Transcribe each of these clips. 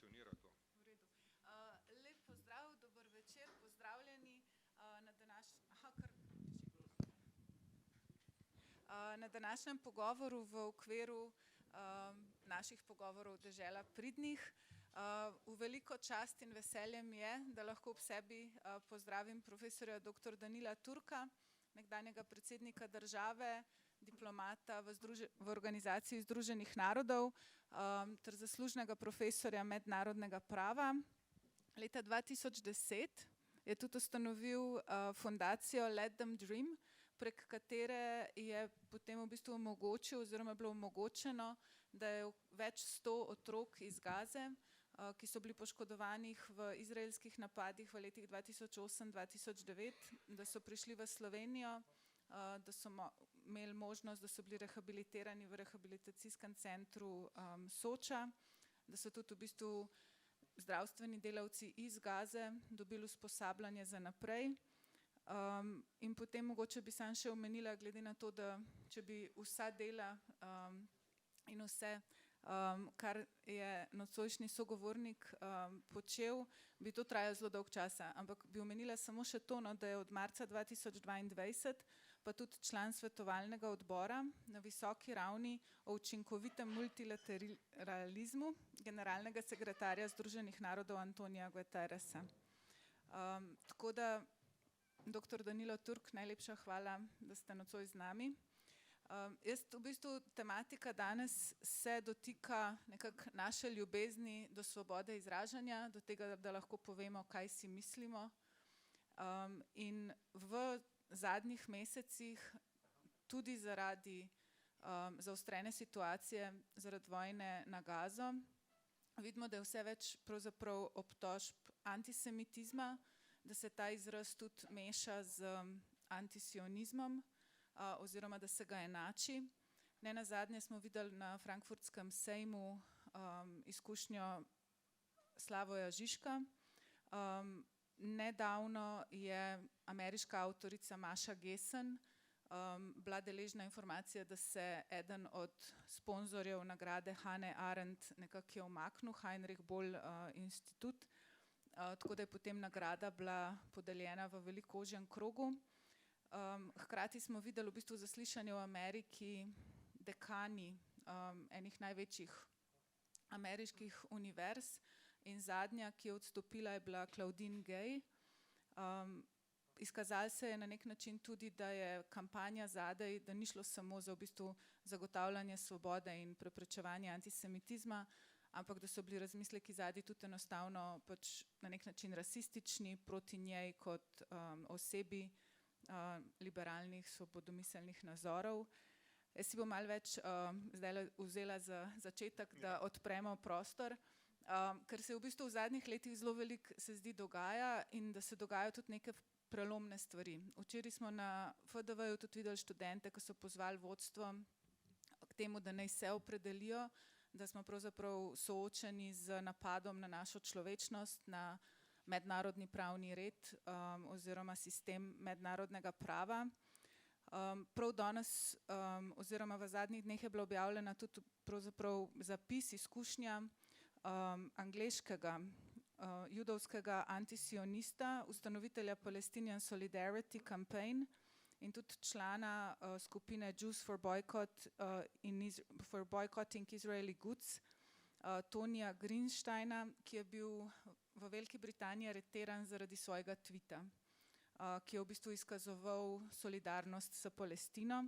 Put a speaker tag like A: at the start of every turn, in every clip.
A: funkcionira to.
B: V redu. Lep pozdrav, dober večer, pozdravljeni na današnjem pogovoru v okviru naših pogovorov Dežela pridnih. V veliko čast in veselje mi je, da lahko ob sebi pozdravim profesorja dr. Danila Turka, nekdanjega predsednika države, diplomata v Organizaciji Združenih narodov ter zaslužnega profesorja mednarodnega prava. Leta 2010 je tudi ustanovil fundacijo Let Them Dream, prek katere je potem v bistvu omogočil oziroma je bilo omogočeno, da je več 100 otrok iz Gaze, ki so bili poškodovani v izraelskih napadih v letih 2008-2009, da so prišli v Slovenijo, da so imeli možnost, da so bili rehabilitirani v rehabilitacijskem centru Soča, da so tudi v bistvu zdravstveni delavci iz Gaze dobili usposabljanje za naprej. In potem mogoče bi samo še omenila, glede na to, da če bi vsa dela in vse, kar je nocojšnji sogovornik počel, bi to trajalo zelo dolgo časa, ampak bi omenila samo še to, da je od marca 2022 pa tudi član svetovalnega odbora na visoki ravni o učinkovitem multilateralizmu generalnega sekretarja Združenih narodov Antonija Guterresa. Tako da, dr. Danilo Turk, najlepša hvala, da ste nocoj z nami. Jaz v bistvu tematika danes se dotika nekako naše ljubezni do svobode izražanja, do tega, da lahko povemo, kaj si mislimo. In v zadnjih mesecih, tudi zaradi zaostrene situacije, zaradi vojne na Gazo, vidimo, da je vse več pravzaprav obtožb antisemitizma, da se ta izraz tudi meša z antisionizmom, oziroma da se ga enači. Nenazadnje smo videli na frankfurtskem sejmu izkušnjo Slavoja Žižka. Nedavno je ameriška avtorica Maša Gessen bila deležna informacije, da se eden od sponzorjev nagrade Hannah Arendt nekako je umaknil, Heinrich Boll institut, tako da je potem nagrada bila podeljena v veliko ožjem krogu. Hkrati smo videli v bistvu zaslišanje v Ameriki dekani enih največjih ameriških univerz in zadnja, ki je odstopila, je bila Claudine Gay. Izkazalo se je na nek način tudi, da je kampanja zadaj, da ni šlo samo za v bistvu zagotavljanje svobode in preprečevanje antisemitizma, ampak da so bili razmisleki zadaj tudi enostavno pač na nek način rasistični proti njej kot osebi liberalnih svobodomiselnih nazorov. Jaz si bom malo več zdaj vzela za začetek, da odpremo prostor, ker se v bistvu v zadnjih letih zelo veliko se zdi dogaja in da se dogajajo tudi neke prelomne stvari. Včeraj smo na FDV-ju tudi videli študente, ki so pozvali vodstvo k temu, da naj se opredelijo, da smo pravzaprav soočeni z napadom na našo človečnost, na mednarodni pravni red oziroma sistem mednarodnega prava. Prav danes oziroma v zadnjih dneh je bila objavljena tudi pravzaprav zapis, izkušnja angleškega judovskega antisionista, ustanovitelja Palestinian Solidarity Campaign in tudi člana skupine Jews for Boycotting Israeli Goods, Tonija Greensteina, ki je bil v Veliki Britaniji aretiran zaradi svojega tvita, ki je v bistvu izkazoval solidarnost s Palestino.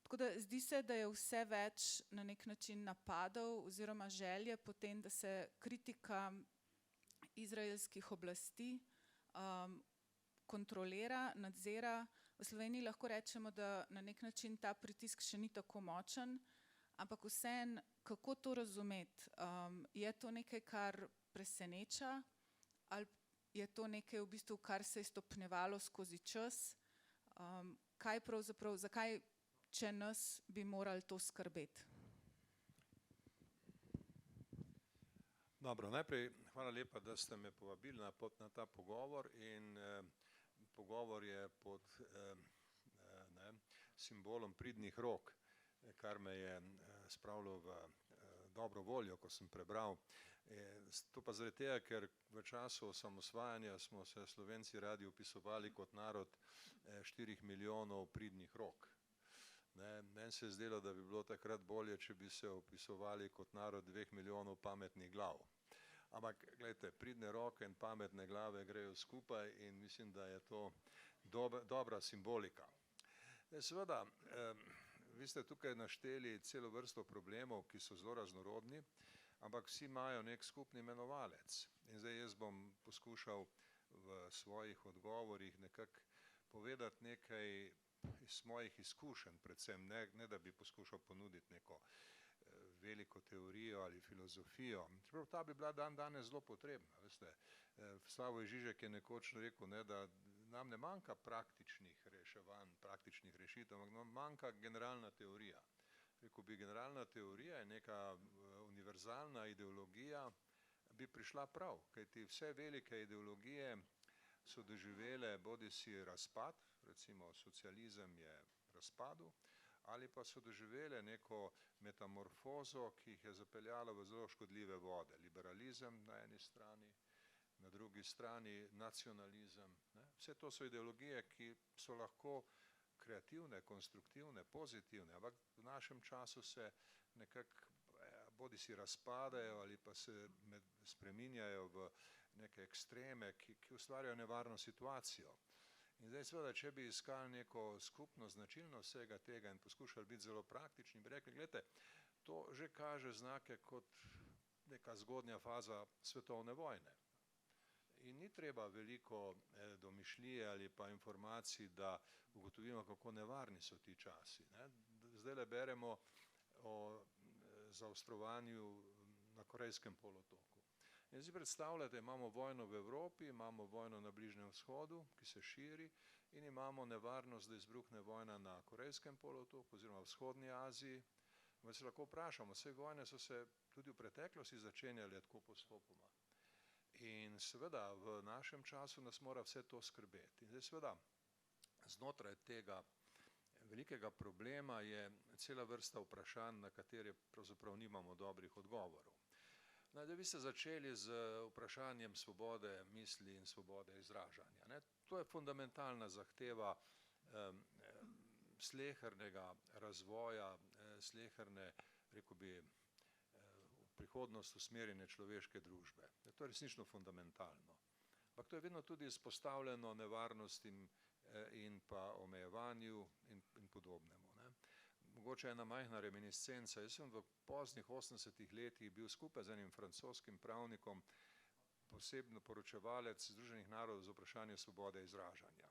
B: Tako da zdi se, da je vse več na nek način napadov oziroma želje potem, da se kritika izraelskih oblasti kontrolira, nadzira. V Sloveniji lahko rečemo, da na nek način ta pritisk še ni tako močen, ampak vseeno, kako to razumeti? Je to nekaj, kar preseneča, ali je to nekaj v bistvu, kar se je stopnjevalo skozi čas? Kaj pravzaprav, zakaj, če nas bi morali to skrbeti?
A: Dobro, najprej hvala lepa, da ste me povabili na ta pogovor in pogovor je pod simbolom pridnih rok, kar me je spravilo v dobro voljo, ko sem prebral To pa zaradi tega, ker v času osamosvajanja smo se Slovenci radi opisovali kot narod 4 milijonov pridnih rok. Meni se je zdelo, da bi bilo takrat bolje, če bi se opisovali kot narod 2 milijonov pametnih glav. Ampak, gledajte, pridne roke in pametne glave grejo skupaj in mislim, da je to dobra simbolika. Seveda, vi ste tukaj našteli celo vrsto problemov, ki so zelo raznorodni, ampak vsi imajo nek skupni imenovalec. In zdaj jaz bom poskušal v svojih odgovorih nekako povedati nekaj iz mojih izkušenj, predvsem ne da bi poskušal ponuditi neko veliko teorijo ali filozofijo. Čeprav ta bi bila danes zelo potrebna. Veste, Slavoj Žižek je nekoč rekel, da nam ne manjka praktičnih reševanj, praktičnih rešitev, ampak nam manjka generalna teorija. Rekel bi, generalna teorija je neka univerzalna ideologija, bi prišla prav, kajti vse velike ideologije so doživele bodisi razpad, recimo socializem je razpadel, ali pa so doživele neko metamorfozo, ki jih je zapeljala v zelo škodljive vode. Liberalizem na eni strani, na drugi strani nacionalizem. Vse to so ideologije, ki so lahko kreativne, konstruktivne, pozitivne, ampak v našem času se nekako bodisi razpadajo ali pa se spreminjajo v neke ekstreme, ki ustvarjajo nevarno situacijo. In zdaj seveda, če bi iskali neko skupno značilnost vsega tega in poskušali biti zelo praktični, bi rekli, gledajte, to že kaže znake kot neka zgodnja faza svetovne vojne. In ni treba veliko domišljije ali pa informacij, da ugotovimo, kako nevarni so ti časi. Zdajle beremo o zaostrovanju na Korejskem polotoku. In zdaj predstavljate, imamo vojno v Evropi, imamo vojno na Bližnjem vzhodu, ki se širi, in imamo nevarnost, da izbruhne vojna na Korejskem polotoku oziroma v vzhodni Aziji. In se lahko vprašamo, vse vojne so se tudi v preteklosti začenjale tako postopoma. In seveda v našem času nas mora vse to skrbeti. In zdaj seveda znotraj tega velikega problema je cela vrsta vprašanj, na katere pravzaprav nimamo dobrih odgovorov. Da vi ste začeli z vprašanjem svobode misli in svobode izražanja. To je fundamentalna zahteva slehernega razvoja, sleherne, rekel bi, v prihodnost usmerjene človeške družbe. To je resnično fundamentalno. Ampak to je vedno tudi izpostavljeno nevarnostim in pa omejevanju in podobnemu. Mogoče ena majhna reminiscenca. Jaz sem v poznih 80-ih letih bil skupaj z enim francoskim pravnikom posebno poročevalec Združenih narodov za vprašanje svobode izražanja.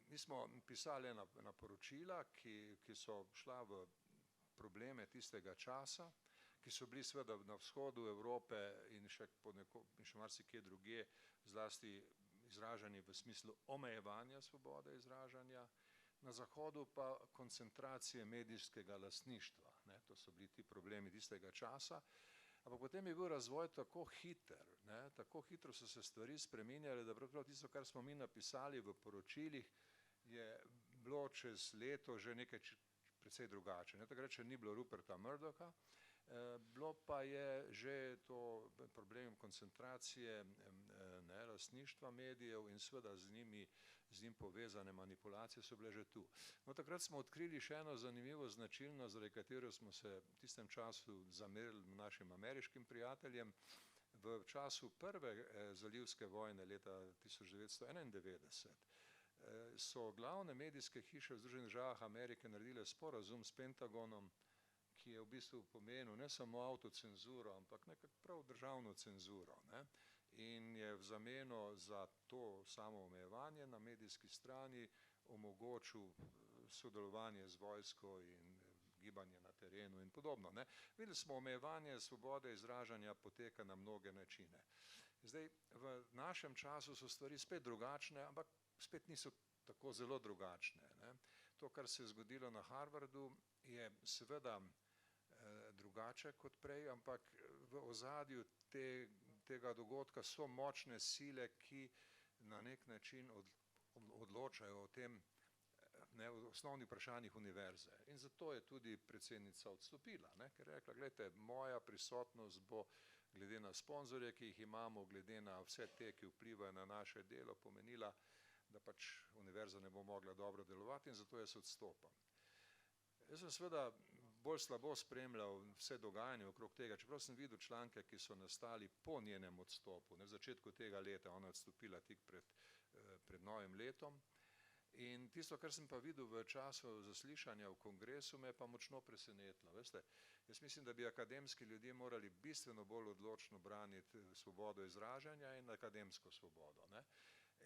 A: Mi smo pisali ena poročila, ki so šla v probleme tistega časa, ki so bili seveda na vzhodu Evrope in še marsikje drugje, zlasti izražanje v smislu omejevanja svobode izražanja, na zahodu pa koncentracije medijskega lastništva. To so bili ti problemi tistega časa. Ampak potem je bil razvoj tako hiter, tako hitro so se stvari spreminjale, da prav tisto, kar smo mi napisali v poročilih, je bilo čez leto že nekaj precej drugače. Takrat še ni bilo Ruperta Murdocha, bilo pa je že to problem koncentracije lastništva medijev in seveda z njim povezane manipulacije so bile že tu. Takrat smo odkrili še eno zanimivo značilnost, zaradi katero smo se v tistem času zamerili našim ameriškim prijateljem. V času prve zalivske vojne leta 1991 so glavne medijske hiše v Združenih državah Amerike naredile sporazum s Pentagonom, ki je v bistvu pomenil ne samo avtocenzuro, ampak nekako prav državno cenzuro. In je v zameno za to samo omejevanje na medijski strani omogočil sodelovanje z vojsko in gibanje na terenu in podobno. Videli smo, omejevanje svobode izražanja poteka na mnoge načine. Zdaj, v našem času so stvari spet drugačne, ampak spet niso tako zelo drugačne. To, kar se je zgodilo na Harvardu, je seveda drugače kot prej, ampak v ozadju tega dogodka so močne sile, ki na nek način odločajo o tem, o osnovnih vprašanjih univerze. In zato je tudi predsednica odstopila, ker je rekla, gledajte, moja prisotnost bo glede na sponzorje, ki jih imamo, glede na vse te, ki vplivajo na naše delo, pomenila, da pač univerza ne bo mogla dobro delovati in zato jaz odstopam. Jaz sem seveda bolj slabo spremljal vse dogajanje okrog tega, čeprav sem videl članke, ki so nastali po njenem odstopu. V začetku tega leta, ona je odstopila tik pred novim letom. In tisto, kar sem pa videl v času zaslišanja v kongresu, me je pa močno presenetilo. Veste, jaz mislim, da bi akademski ljudje morali bistveno bolj odločno braniti svobodo izražanja in akademsko svobodo. Ne?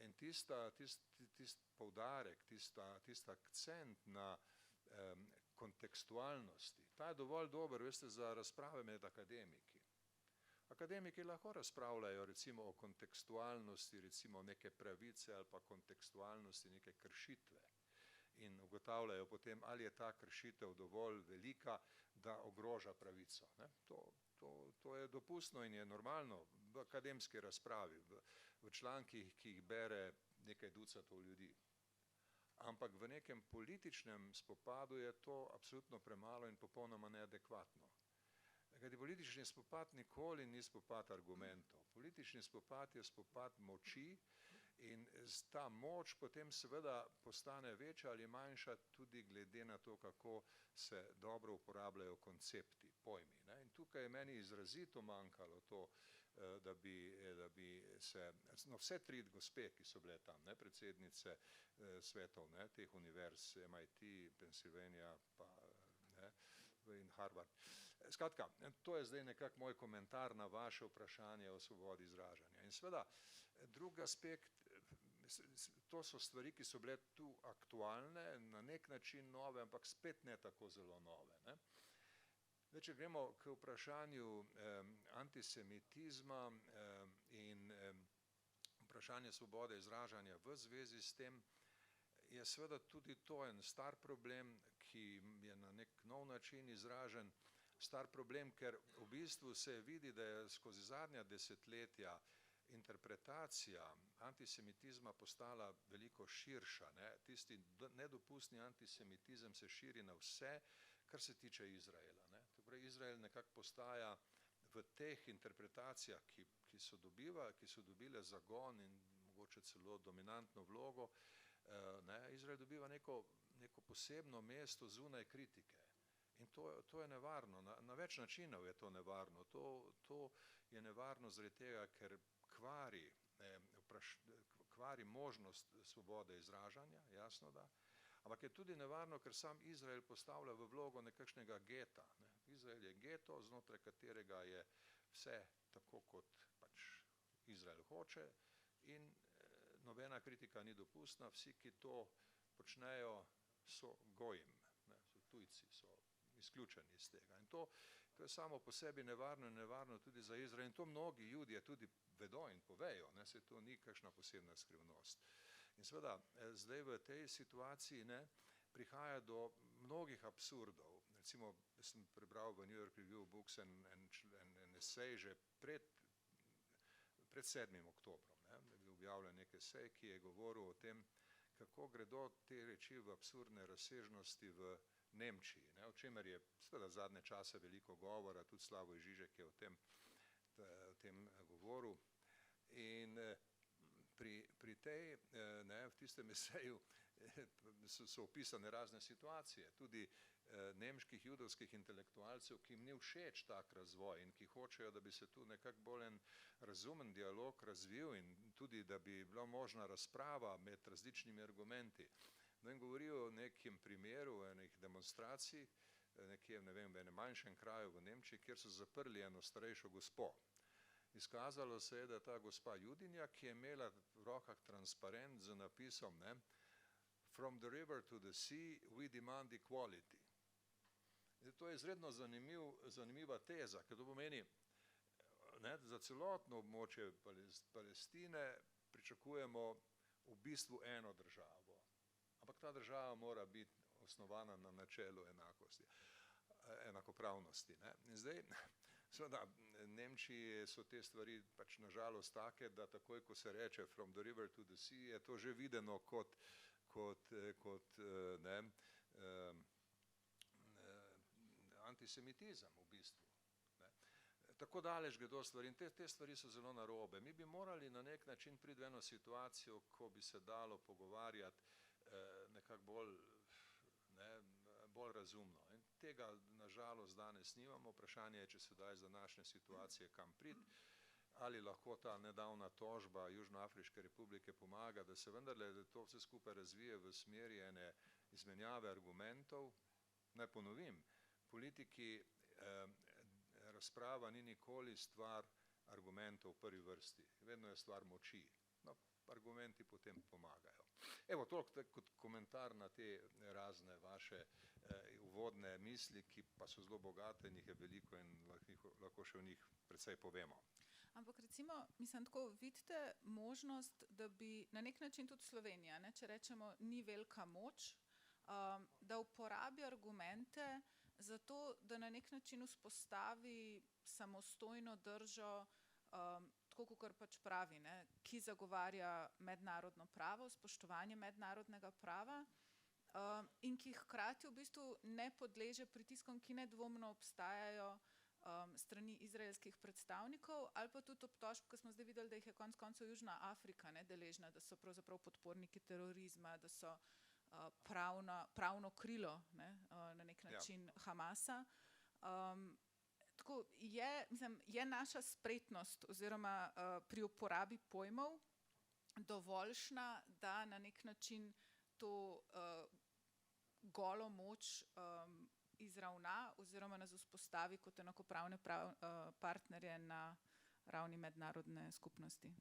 A: In tisti poudarek, tisti akcent na kontekstualnosti, ta je dovolj dober, veste, za razprave med akademiki. Akademiki lahko razpravljajo recimo o kontekstualnosti, recimo neke pravice ali pa kontekstualnosti neke kršitve in ugotavljajo potem, ali je ta kršitev dovolj velika, da ogroža pravico. Ne? To je dopustno in je normalno v akademski razpravi, v člankih, ki jih bere nekaj ducatov ljudi. Ampak v nekem političnem spopadu je to absolutno premalo in popolnoma neadekvatno. Kajti politični spopad nikoli ni spopad argumentov. Politični spopad je spopad moči in ta moč potem seveda postane večja ali manjša tudi glede na to, kako se dobro uporabljajo koncepti, pojmi. Ne? In tukaj je meni izrazito manjkalo to, da bi se, no, vse tri gospe, ki so bile tam, ne, predsednice svetov, ne, teh univerz, MIT, Pennsylvania pa, ne, in Harvard. Skratka, to je zdaj nekako moj komentar na vaše vprašanje o svobodi izražanja. In seveda, drugi aspekt, to so stvari, ki so bile tu aktualne, na nek način nove, ampak spet ne tako zelo nove. Ne. Zdaj, če gremo k vprašanju antisemitizma in vprašanje svobode izražanja v zvezi s tem, je seveda tudi to en star problem, ki je na nek nov način izražen. Star problem, ker v bistvu se vidi, da je skozi zadnja desetletja interpretacija antisemitizma postala veliko širša. Ne? Tisti nedopustni antisemitizem se širi na vse, kar se tiče Izraela. Ne? Torej, Izrael nekako postaja v teh interpretacijah, ki so dobile zagon in mogoče celo dominantno vlogo, ne? Izrael dobiva neko posebno mesto zunaj kritike. In to je nevarno. Na več načinov je to nevarno. To je nevarno zaradi tega, ker kvari možnost svobode izražanja, jasno da, ampak je tudi nevarno, ker sam Izrael postavlja v vlogo nekakšnega geta. Ne. Izrael je geto, znotraj katerega je vse tako, kot pač Izrael hoče in nobena kritika ni dopustna, vsi, ki to počnejo, so gojim, ne, so tujci, so izključeni iz tega. In to je samo po sebi nevarno in nevarno tudi za Izrael. In to mnogi Judje tudi vedo in povejo, ne, se to ni kakšna posebna skrivnost. In seveda, zdaj v tej situaciji, ne, prihaja do mnogih absurdov. Recimo, sem prebral v New York Review of Books en esej že pred 7. oktobrom, ne, da bi objavljal nek esej, ki je govoril o tem, kako gredo te reči v absurdne razsežnosti v Nemčiji, ne, o čemer je seveda zadnje čase veliko govora, tudi Slavoj Žižek je o tem govoril. In pri tej, ne, v tistem eseju so opisane razne situacije, tudi nemških judovskih intelektualcev, ki jim ni všeč tak razvoj in ki hočejo, da bi se tu nekako bolj en razumen dialog razvil in tudi, da bi bila možna razprava med različnimi argumenti. No in govorijo o nekem primeru, o enih demonstracij, nekje, ne vem, v enem manjšem kraju v Nemčiji, kjer so zaprli eno starejšo gospo. Izkazalo se je, da ta gospa Judinja, ki je imela v rokah transparent z napisom, ne, From the river to the sea, we demand equality. To je izredno zanimiva teza, ker to pomeni, ne, za celotno območje Palestine pričakujemo v bistvu eno državo. Ampak ta država mora biti osnovana na načelu enakosti, enakopravnosti. Ne. In zdaj, seveda, v Nemčiji so te stvari pač nažalost take, da takoj, ko se reče from the river to the sea, je to že videno kot ne, antisemitizem v bistvu. Ne. tako daleč gredo stvari in te stvari so zelo narobe. Mi bi morali na nek način priti v eno situacijo, ko bi se dalo pogovarjati nekako bolj razumno. In tega nažalost danes nimamo. Vprašanje je, če se da iz današnje situacije kam priti, ali lahko ta nedavna tožba Južnoafriške republike pomaga, da se vendarle to vse skupaj razvije v smeri ene izmenjave argumentov. Naj ponovim, politiki razprava ni nikoli stvar argumentov v prvi vrsti, vedno je stvar moči. No, argumenti potem pomagajo. Evo, toliko kot komentar na te razne vaše uvodne misli, ki pa so zelo bogate, njih je veliko in lahko še o njih precej povemo.
B: Ampak recimo, mislim tako, vidite možnost, da bi na nek način tudi Slovenija, ne, če rečemo, ni velika moč, da uporabi argumente za to, da na nek način vzpostavi samostojno držo, tako kakor pač pravi, ne, ki zagovarja mednarodno pravo, spoštovanje mednarodnega prava, in ki hkrati v bistvu ne podleže pritiskom, ki nedvomno obstajajo strani izraelskih predstavnikov, ali pa tudi obtožb, ko smo zdaj videli, da jih je konec koncev Južna Afrika deležna, da so pravzaprav podporniki terorizma, da so pravno krilo, ne, na nek način Hamasa. Tako je naša spretnost oziroma pri uporabi pojmov dovoljšna, da na nek način to golo moč izravna oziroma nas vzpostavi kot enakopravne partnerje na ravni mednarodne skupnosti.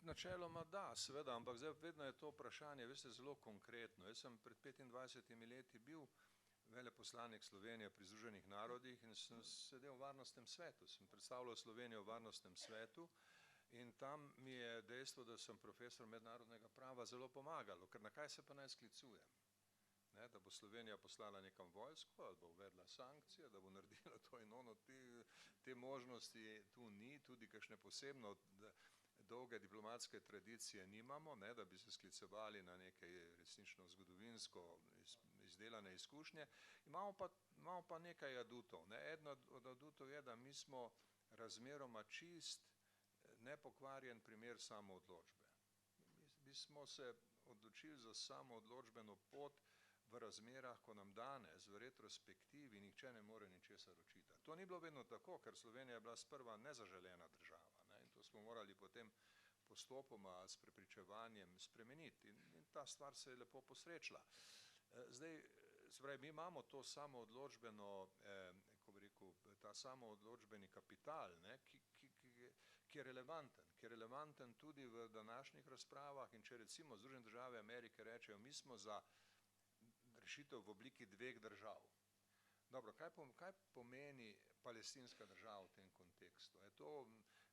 A: Načeloma da, seveda, ampak zdaj vedno je to vprašanje, veste, zelo konkretno. Jaz sem pred 25 leti bil veleposlanik Slovenije pri Združenih narodih in sem sedel v varnostnem svetu, sem predstavljal Slovenijo v varnostnem svetu in tam mi je dejstvo, da sem profesor mednarodnega prava, zelo pomagalo, ker na kaj se pa naj sklicujem? Ne, da bo Slovenija poslala nekam vojsko, ali bo uvedla sankcije, da bo naredila to in ono, te možnosti tu ni, tudi kakšne posebno dolge diplomatske tradicije nimamo, ne, da bi se sklicevali na neke resnično zgodovinsko izdelane izkušnje. Imamo pa nekaj adutov. Ne. Eden od adutov je, da mi smo razmeroma čist, nepokvarjen primer samoodločbe. Mi smo se odločili za samoodločbeno pot v razmerah, ko nam danes v retrospektivi nihče ne more ničesar očitati. To ni bilo vedno tako, ker Slovenija je bila sprva nezaželena država, ne, in to smo morali potem postopoma s prepričevanjem spremeniti in ta stvar se je lepo posrečila. Zdaj, se pravi, mi imamo to samoodločbeno, ko bi rekel, ta samoodločbeni kapital, ne, ki je relevanten tudi v današnjih razpravah in če recimo Združene države Amerike rečejo, mi smo za rešitev v obliki dveh držav. Dobro, kaj pomeni palestinska država v tem kontekstu? Je to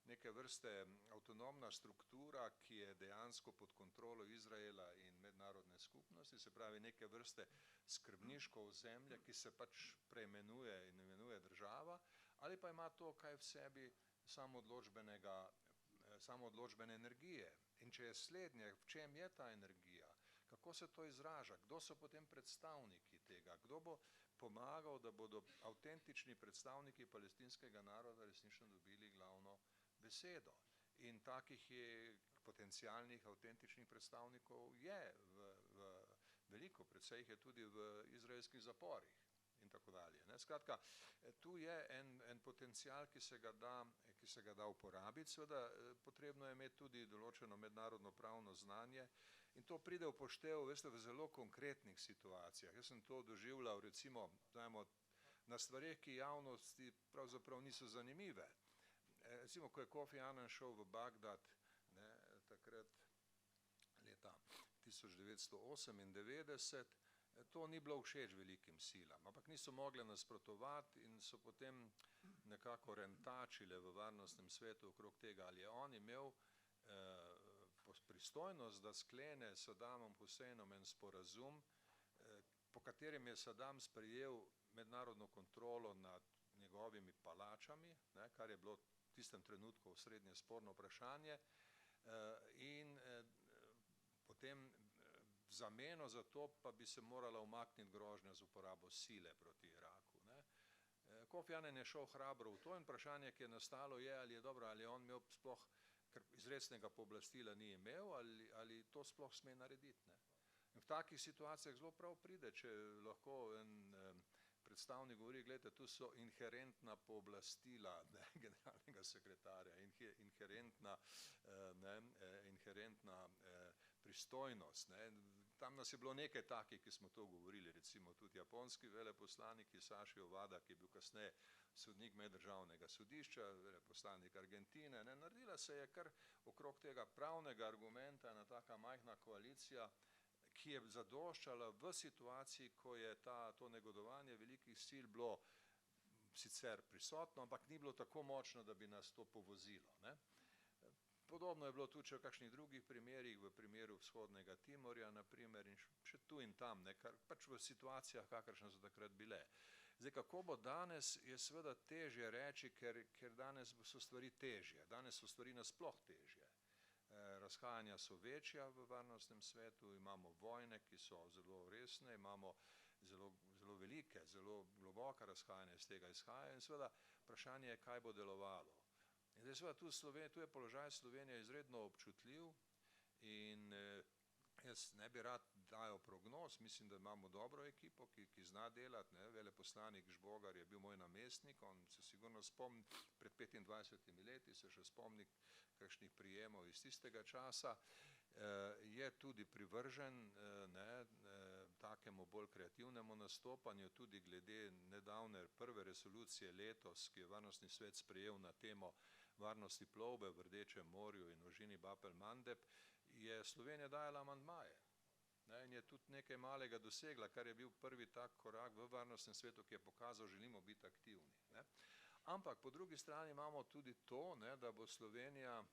A: neke vrste avtonomna struktura, ki je dejansko pod kontrolo Izraela in mednarodne skupnosti, se pravi neke vrste skrbniško ozemlje, ki se pač preimenuje in imenuje država, ali pa ima to kaj v sebi samoodločbene energije? In če je slednje, v čem je ta energija? Kako se to izraža? Kdo so potem predstavniki tega? Kdo bo pomagal, da bodo avtentični predstavniki palestinskega naroda resnično dobili glavno besedo? In takih je potencialnih avtentičnih predstavnikov je veliko, predvsej jih je tudi v izraelskih zaporih in tako dalje. Skratka, tu je en potencial, ki se ga da uporabiti. Seveda potrebno je imeti tudi določeno mednarodno pravno znanje in to pride v poštev, veste, v zelo konkretnih situacijah. Jaz sem to doživljal recimo na stvareh, ki javnosti pravzaprav niso zanimive. Recimo, ko je Kofi Annan šel v Bagdad, ne, takrat leta 1998, to ni bilo všeč velikim silam, ampak niso mogle nasprotovati in so potem nekako rentačile v varnostnem svetu okrog tega, ali je on imel pristojnost, da sklene s Saddamom Huseinom en sporazum, po katerem je Saddam sprejel mednarodno kontrolo nad njegovimi palačami, ne, kar je bilo v tistem trenutku osrednje sporno vprašanje, in potem v zameno za to pa bi se morala umakniti grožnja z uporabo sile proti Iraku. Ne. Kofi Annan je šel hrabro v to in vprašanje, ki je nastalo, je, ali je dobro, ali je on imel sploh, ker izrecnega pooblastila ni imel, ali to sploh sme narediti. Ne. In v takih situacijah zelo prav pride, če lahko en predstavnik govori, gledajte, tu so inherentna pooblastila generalnega sekretarja, inherentna pristojnost. Ne. Tam nas je bilo nekaj takih, ki smo to govorili, recimo tudi japonski veleposlanik Hisashi Ovada, ki je bil kasneje sodnik meddržavnega sodišča, veleposlanik Argentine. Ne. Naredila se je kar okrog tega pravnega argumenta ena taka majhna koalicija, ki je zadoščala v situaciji, ko je to negodovanje velikih sil bilo sicer prisotno, ampak ni bilo tako močno, da bi nas to povozilo. Ne. Podobno je bilo tudi še v kakšnih drugih primerih, v primeru vzhodnega Timorja, naprimer, in še tu in tam, ne, kar pač v situacijah, kakršne so takrat bile. Zdaj, kako bo danes, je seveda težje reči, ker danes so stvari težje, danes so stvari nasploh težje. Razhajanja so večja v varnostnem svetu, imamo vojne, ki so zelo resne, imamo zelo velike, zelo globoka razhajanja iz tega izhaja in seveda vprašanje je, kaj bo delovalo. In zdaj seveda tu je položaj Slovenije izredno občutljiv in jaz ne bi rad dajal prognoz, mislim, da imamo dobro ekipo, ki zna delati, ne. Veleposlanik Žbogar je bil moj namestnik, on se sigurno spomni, pred 25 leti se še spomni kakšnih prijemov iz tistega časa, je tudi privržen takemu bolj kreativnemu nastopanju, tudi glede nedavne prve resolucije letos, ki je Varnostni svet sprejel na temo varnosti plovbe v Rdečem morju in ožini Bapel-Mandeb, je Slovenija dajala amandmaje. In je tudi nekaj malega dosegla, kar je bil prvi tak korak v varnostnem svetu, ki je pokazal, želimo biti aktivni. Ne. Ampak po drugi strani imamo tudi to, ne, da bo Slovenija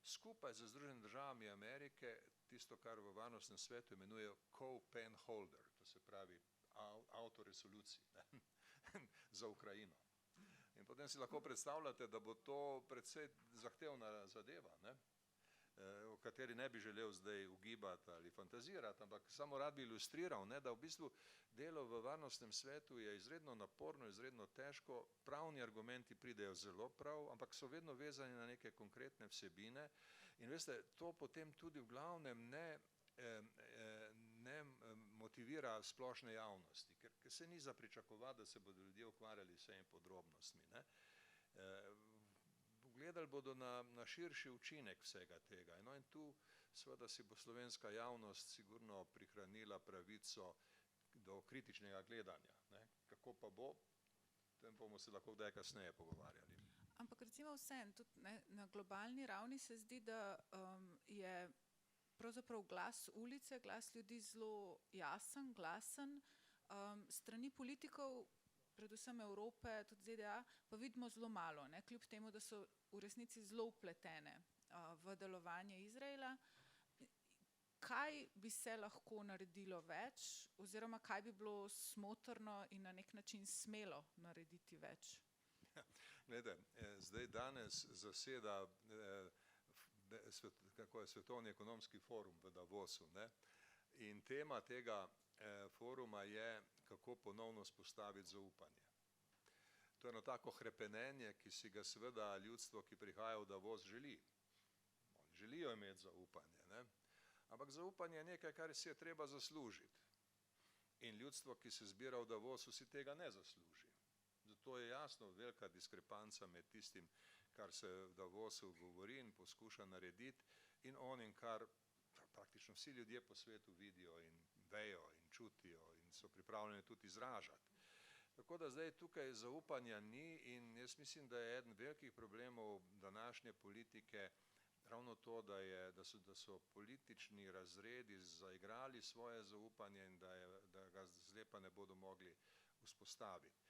A: skupaj z Združenimi državami Amerike tisto, kar v varnostnem svetu imenujejo co-pen holder, to se pravi avtoresolucij za Ukrajino. In potem si lahko predstavljate, da bo to precej zahtevna zadeva, ne, o kateri ne bi želel zdaj ugibati ali fantazirati, ampak samo rad bi ilustriral, ne, da v bistvu delo v varnostnem svetu je izredno naporno, izredno težko, pravni argumenti pridejo zelo prav, ampak so vedno vezani na neke konkretne vsebine in veste, to potem tudi v glavnem ne motivira splošne javnosti, ker se ni za pričakovati, da se bodo ljudje ukvarjali s vsemi podrobnostmi. Ne. Gledali bodo na širši učinek vsega tega. No, in tu seveda si bo slovenska javnost sigurno prihranila pravico do kritičnega gledanja. Ne. Kako pa bo, tem bomo se lahko kdaj kasneje pogovarjali.
B: Ampak recimo vseeno, tudi na globalni ravni se zdi, da je pravzaprav glas ulice, glas ljudi zelo jasen, glasen, strani politikov, predvsem Evrope, tudi ZDA, pa vidimo zelo malo, ne, kljub temu, da so v resnici zelo vpletene v delovanje Izraela. Kaj bi se lahko naredilo več, oziroma kaj bi bilo smotrno in na nek način smelo narediti več?
A: Glede, zdaj danes zaseda Svetovni ekonomski forum v Davosu, ne? In tema tega foruma je, kako ponovno spostaviti zaupanje. To je eno tako hrepenenje, ki si ga seveda ljudstvo, ki prihaja v Davos, želi. Oni želijo imeti zaupanje, ne? Ampak zaupanje je nekaj, kar si je treba zaslužiti. In ljudstvo, ki se zbira v Davosu, si tega ne zasluži. Zato je jasno velika diskrepanca med tistim, kar se v Davosu govori in poskuša narediti, in onim, kar praktično vsi ljudje po svetu vidijo in vejo in čutijo in so pripravljeni tudi izražati. Tako da zdaj tukaj zaupanja ni in jaz mislim, da je eden velikih problemov današnje politike ravno to, da so politični razredi zaigrali svoje zaupanje in da ga zdaj pa ne bodo mogli vzpostaviti.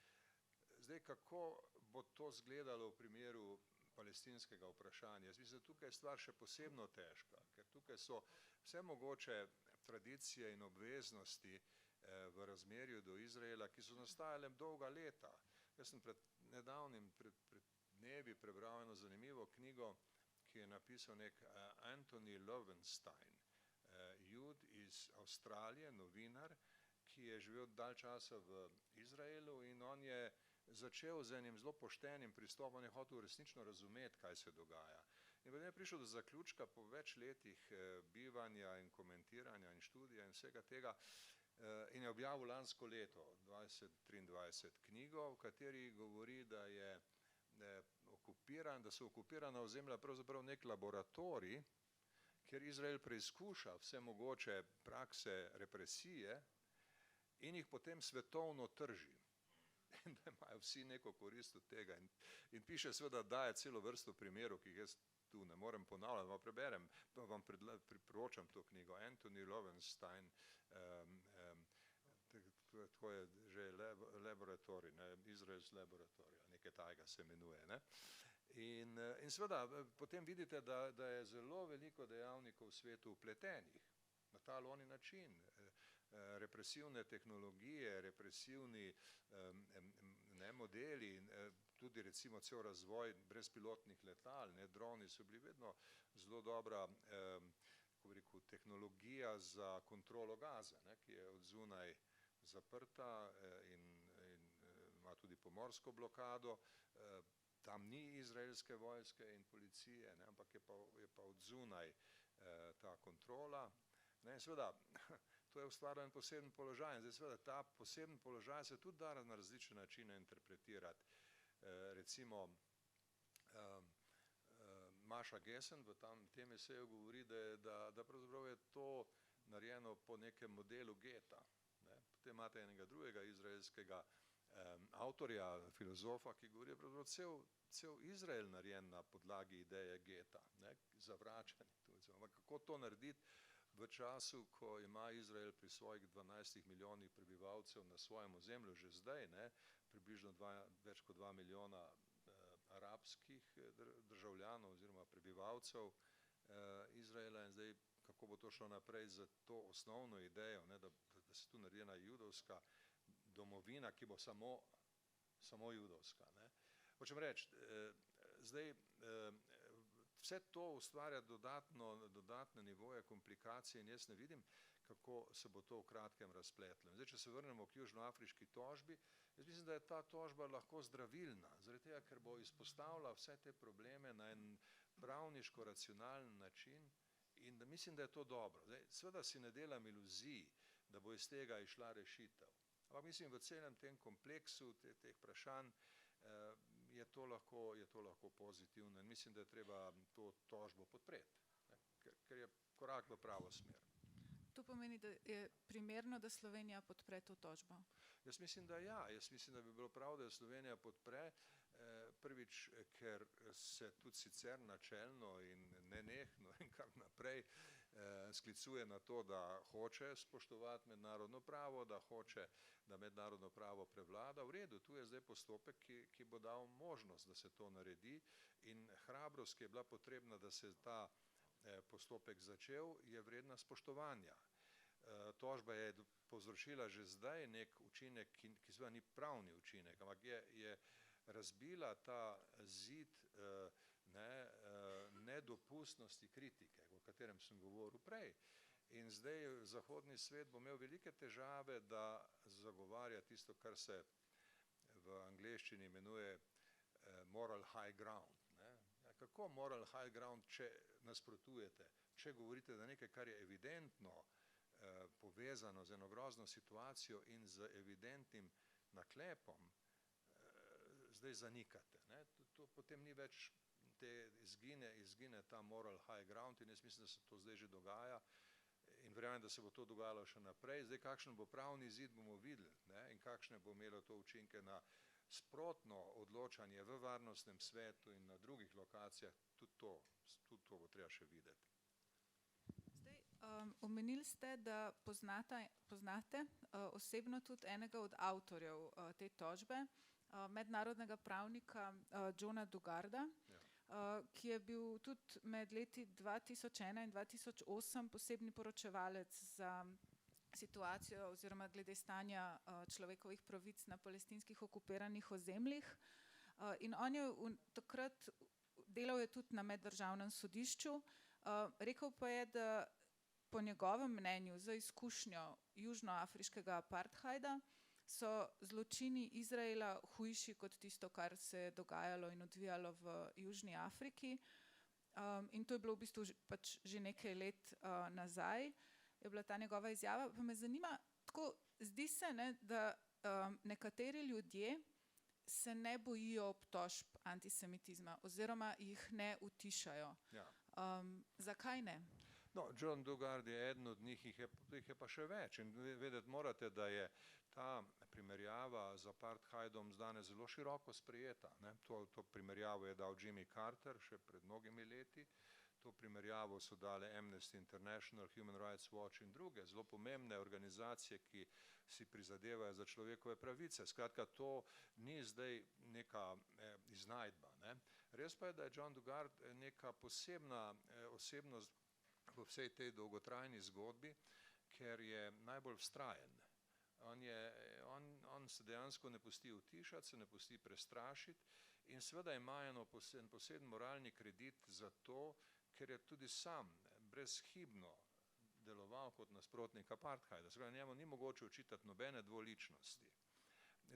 A: Zdaj, kako bo to izgledalo v primeru palestinskega vprašanja? Jaz mislim, da tukaj je stvar še posebno težka, ker tukaj so vse mogoče tradicije in obveznosti v razmerju do Izraela, ki so nastajale dolga leta. Jaz sem pred dnevi prebral eno zanimivo knjigo, ki je napisal nek Anthony Loewenstein, Jud iz Avstralije, novinar, ki je živel dalj časa v Izraelu in on je začel z enim zelo poštenim pristopom, je hotel resnično razumeti, kaj se dogaja. In potem je prišel do zaključka po več letih bivanja in komentiranja in študija in vsega tega in je objavil lansko leto 2023 knjigo, v kateri govori, da so okupirana ozemlja pravzaprav nek laboratorij, kjer Izrael preizkuša vse mogoče prakse represije in jih potem svetovno trži. In da imajo vsi neko korist od tega. In piše seveda, daje celo vrsto primerov, ki jih jaz tu ne morem ponavljati, vam preberem, vam priporočam to knjigo, Anthony Loewenstein, tako je že laboratorij, Izrael's laboratorij, nekaj tajega se imenuje. Ne? In seveda, potem vidite, da je zelo veliko dejavnikov v svetu vpletenih na ta ali oni način. Represivne tehnologije, represivni modeli, tudi recimo cel razvoj brezpilotnih letal, droni so bili vedno zelo dobra tehnologija za kontrolo Gaze, ki je od zunaj zaprta in ima tudi pomorsko blokado. Tam ni izraelske vojske in policije, ampak je pa od zunaj ta kontrola. In seveda, to je ustvarjal en poseben položaj. In zdaj seveda ta poseben položaj se tudi da na različne načine interpretirati. Recimo Maša Gessen v tem eseju govori, da pravzaprav je to narejeno po nekem modelu geta. Potem imate enega drugega izraelskega avtorja, filozofa, ki govori, da je cel Izrael narejen na podlagi ideje geta, zavračanje. Ampak kako to narediti v času, ko ima Izrael pri svojih 12 milijonih prebivalcev na svojem ozemlju že zdaj, približno več kot 2 milijona arabskih državljanov oziroma prebivalcev Izraela, in zdaj kako bo to šlo naprej za to osnovno idejo, da se tu naredi ena judovska domovina, ki bo samo judovska. Hočem reči, zdaj vse to ustvarja dodatne nivoje komplikacije in jaz ne vidim, kako se bo to v kratkem razpletlo. Zdaj, če se vrnemo k južnoafriški tožbi, jaz mislim, da je ta tožba lahko zdravilna, zaradi tega, ker bo izpostavila vse te probleme na en pravniško racionalen način in da mislim, da je to dobro. Zdaj, seveda si ne delam iluzij, da bo iz tega išla rešitev. Ampak mislim, v celem tem kompleksu teh vprašanj je to lahko pozitivno in mislim, da je treba to tožbo podpreti, ker je korak v pravo smer.
B: To pomeni, da je primerno, da Slovenija podpre to tožbo?
A: Jaz mislim, da ja. Jaz mislim, da bi bilo prav, da jo Slovenija podpre. Prvič, ker se tudi sicer načelno in nenehno in kar naprej sklicuje na to, da hoče spoštovati mednarodno pravo, da hoče, da mednarodno pravo prevlada. V redu, tu je zdaj postopek, ki bo dal možnost, da se to naredi in hrabrost, ki je bila potrebna, da se ta postopek začel, je vredna spoštovanja. Tožba je povzročila že zdaj nek učinek, ki seveda ni pravni učinek, ampak je razbila ta zid nedopustnosti kritike, o katerem sem govoril prej. In zdaj zahodni svet bo imel velike težave, da zagovarja tisto, kar se v angleščini imenuje moral high ground. Kako moral high ground, če nasprotujete, če govorite, da nekaj, kar je evidentno povezano z eno grozno situacijo in z evidentnim naklepom, zdaj zanikate. To potem ni več, izgine ta moral high ground in jaz mislim, da se to zdaj že dogaja in verjamem, da se bo to dogajalo še naprej. Zdaj, kakšen bo pravni zid, bomo videli in kakšne bo imelo to učinke na sprotno odločanje v varnostnem svetu in na drugih lokacijah, tudi to bo treba še videti.
B: Omenili ste, da poznate osebno tudi enega od avtorjev te tožbe, mednarodnega pravnika Johna Dugarda, ki je bil tudi med leti 2001 in 2008 posebni poročevalec za situacijo oziroma glede stanja človekovih pravic na palestinskih okupiranih ozemljih. In on je takrat delal je tudi na meddržavnem sodišču, rekel pa je, da po njegovem mnenju za izkušnjo južnoafriškega apartheida so zločini Izraela hujši kot tisto, kar se je dogajalo in odvijalo v Južni Afriki. In to je bilo v bistvu pač že nekaj let nazaj, je bila ta njegova izjava. Pa me zanima, tako, zdi se, ne, da nekateri ljudje se ne bojijo obtožb antisemitizma oziroma jih ne utišajo.
A: Ja.
B: Zakaj ne?
A: No, John Dugard je eden od njih, jih je pa še več. In vedeti morate, da je ta primerjava z apartheidom danes zelo široko sprejeta. Ne? To primerjavo je dal Jimmy Carter še pred mnogimi leti. To primerjavo so dale Amnesty International, Human Rights Watch in druge zelo pomembne organizacije, ki si prizadevajo za človekove pravice. Skratka, to ni zdaj neka iznajdba. Ne? Res pa je, da je John Dugard neka posebna osebnost v vsej tej dolgotrajni zgodbi, ker je najbolj vztrajen. On se dejansko ne pusti utišati, se ne pusti prestrašiti in seveda ima en poseben moralni kredit za to, ker je tudi sam brezhibno deloval kot nasprotnik apartheida. Seveda njemu ni mogoče očitati nobene dvoličnosti.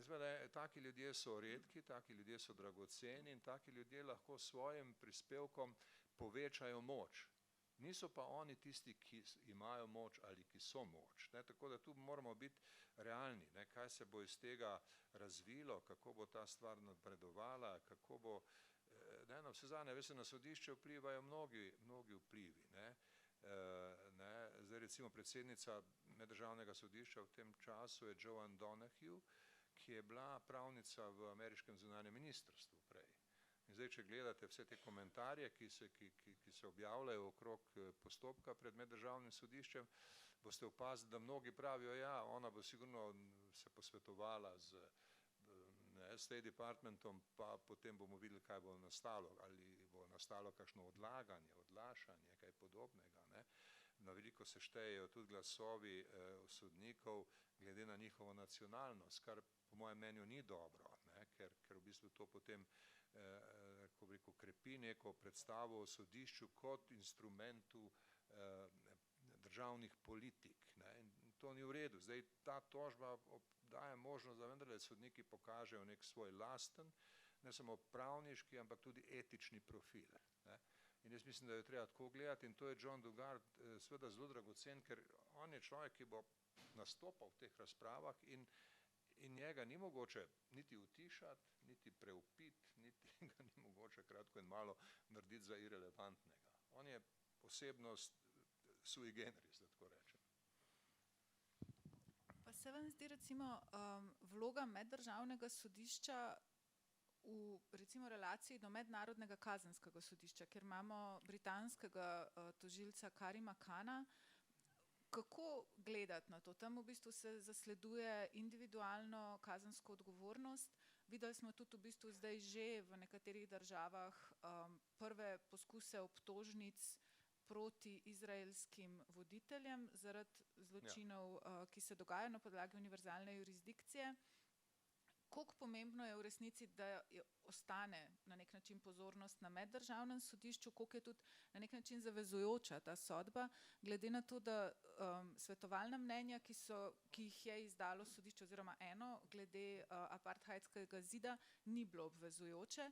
A: Seveda, taki ljudje so redki, taki ljudje so dragoceni in taki ljudje lahko s svojim prispevkom povečajo moč. Niso pa oni tisti, ki imajo moč ali ki so moč. Ne? Tako da tu moramo biti realni, ne? Kaj se bo iz tega razvilo, kako bo ta stvar napredovala, kako bo, ne, na vse zadnje, veste, na sodišče vplivajo mnogi vplivi. Ne? Zdaj recimo predsednica Meddržavnega sodišča v tem času je Joan Donoghue, ki je bila pravnica v ameriškem zunanjem ministrstvu prej. In zdaj, če gledate vse te komentarje, ki se objavljajo okrog postopka pred Meddržavnim sodiščem, boste opazili, da mnogi pravijo, ja, ona bo sigurno se posvetovala z State Departmentom, pa potem bomo videli, kaj bo nastalo, ali bo nastalo kakšno odlaganje, odlašanje, kaj podobnega. Ne? Na veliko se štejejo tudi glasovi sodnikov glede na njihovo nacionalnost, kar po mojem mnenju ni dobro, ne? Ker v bistvu to potem ko bi rekel, krepi neko predstavo o sodišču kot instrumentu državnih politik. Ne? In to ni v redu. Zdaj ta tožba daje možnost, da vendarle sodniki pokažejo nek svoj lasten, ne samo pravniški, ampak tudi etični profil. Ne? In jaz mislim, da jo treba tako gledati in to je John Dugard seveda zelo dragocen, ker on je človek, ki bo nastopal v teh razpravah in njega ni mogoče niti utišati, niti preupiti, niti ga ni mogoče kratko in malo narediti za irelevantnega. On je osebnost sui generis, da tako rečem.
B: Pa se vam zdi recimo vloga Meddržavnega sodišča v recimo relaciji do Mednarodnega kazenskega sodišča, kjer imamo britanskega tožilca Karima Kana. Kako gledati na to? Tam v bistvu se zasleduje individualno kazensko odgovornost. Videli smo tudi v bistvu zdaj že v nekaterih državah prve poskuse obtožnic proti izraelskim voditeljem zaradi zločinov, ki se dogajajo na podlagi univerzalne jurisdikcije. Koliko pomembno je v resnici, da ostane na nek način pozornost na Meddržavnem sodišču, koliko je tudi na nek način zavezujoča ta sodba, glede na to, da svetovalna mnenja, ki jih je izdalo sodišče oziroma eno glede apartheidskega zida, ni bilo obvezujoče.